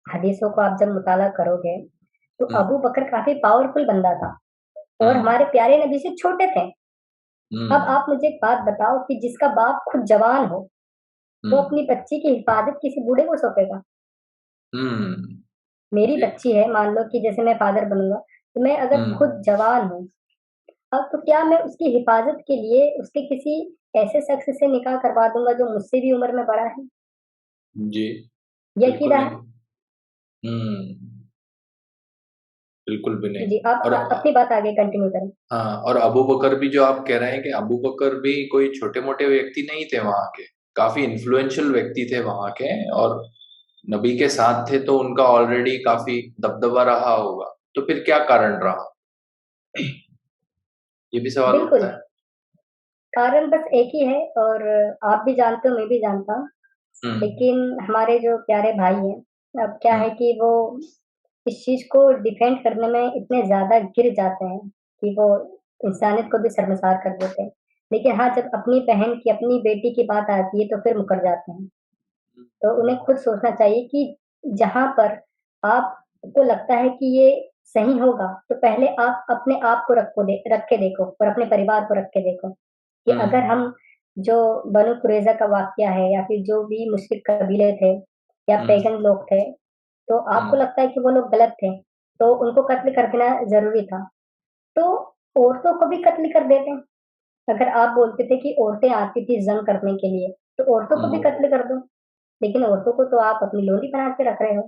हदीसों को आप जब मुताला करोगे, तो हम्म। अबू बकर काफी पावरफुल बंदा था और हम्म। हमारे प्यारे नबी से छोटे थे। अब हम्म। आप मुझे एक बात बताओ कि जिसका बाप खुद जवान हो, वो हम्म। अपनी बच्ची की हिफाजत किसी बूढ़े को सौंपेगा? हम्म। मेरी जी। बच्ची है, मान लो कि जैसे मैं फादर बनूंगा, तो मैं अगर हम्म। खुद जवान हूँ, अब तो क्या मैं उसकी हिफाजत के लिए उसके किसी ऐसे शख्स से निकाह करवा दूंगा जो मुझसे भी उम्र में बड़ा है? जी। ये बिल्कुल अकीदा है। नहीं। हम्म। बिल्कुल भी नहीं। जी, आप और अपनी बात आगे कंटिन्यू करें। हाँ, और अबू बकर भी, जो आप कह रहे हैं कि अबू बकर भी कोई छोटे मोटे व्यक्ति नहीं थे वहां के, काफी इन्फ्लुएंशियल व्यक्ति थे वहां के, और नबी के साथ थे तो उनका ऑलरेडी काफी दबदबा रहा होगा, तो फिर क्या कारण रहा, ये भी सवाल बिल्कुल, उठता है। कारण बस एक ही है, और आप भी जानते हो, मैं भी जानता हूँ। हम्म। लेकिन हमारे जो प्यारे भाई हैं, अब क्या है हम्म। कि वो इस चीज को डिफेंड करने में इतने ज्यादा गिर जाते हैं कि वो इंसानियत को भी शर्मसार कर देते हैं। लेकिन हाँ, जब अपनी बहन की, अपनी बेटी की बात आती है तो फिर मुकर जाते हैं। तो उन्हें खुद सोचना चाहिए कि जहां पर आपको लगता है कि ये सही होगा, तो पहले आप अपने आप को रख के देखो और अपने परिवार को रख के देखो कि अगर हम्म। हम, जो बनु कुरैजा का वाकया है या फिर जो भी मुश्रिक कबीले थे या हम्म। पैगन लोग थे, तो आपको हम्म। लगता है कि वो लोग गलत थे, तो उनको कत्ल कर देना जरूरी था, तो औरतों को भी कत्ल कर देते हैं। अगर आप बोलते थे कि औरतें आती थी जंग करने के लिए, तो औरतों को भी हम्म। कत्ल कर दो। लेकिन औरतों को तो आप अपनी लोली बना के रख रहे हो।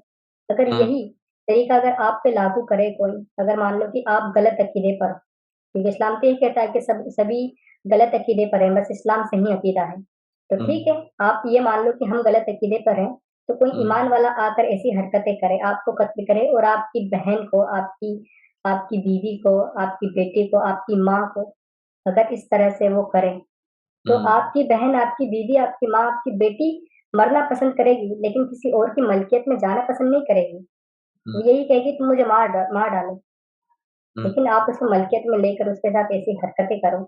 अगर हम्म। यही तरीका अगर आप पे लागू करे कोई, अगर मान लो कि आप गलत अकीदे पर, क्योंकि इस्लाम तो ये कहता है कि सभी गलत अकीदे पर हैं, बस इस्लाम सही अकीदा है, तो ठीक है, हम्म। आप ये मान लो कि हम गलत अकीदे पर हैं, तो कोई हम्म। ईमान वाला आकर ऐसी हरकतें करे, आपको कत्ल करे और आपकी बहन को, आपकी आपकी बीवी को, आपकी बेटी को, आपकी माँ को अगर इस तरह से वो करें, तो हम्म। आपकी बहन, आपकी बीवी, आपकी माँ, आपकी बेटी मरना पसंद करेगी, लेकिन किसी और की मलकियत में जाना पसंद नहीं करेगी। हम्म। वो यही कहेगी तुम मुझे मार डालो। हम्म। लेकिन आप उसको मलकियत में लेकर उसके साथ ऐसी हरकतें करो,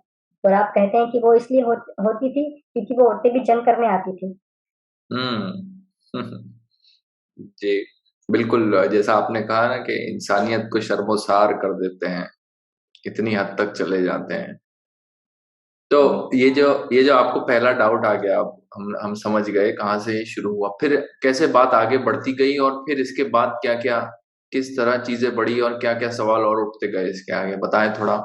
और आप कहते हैं कि वो इसलिए होती थी क्योंकि वो औरतें भी जंग करने आती थी। हम्म। जी। बिल्कुल, जैसा आपने कहा ना कि इंसानियत को शर्मोशार कर देते हैं, इतनी हद तक चले जाते हैं। तो हुँ। ये जो आपको पहला डाउट आ गया, अब हम समझ गए कहाँ से ये शुरू हुआ। फिर कैसे बात आगे बढ़ती गई और फिर इसके बाद क्या-क्या, किस तरह चीज़ें बढ़ी और क्या-क्या सवाल और उठते गए इसके आगे? बताएँ थोड़ा।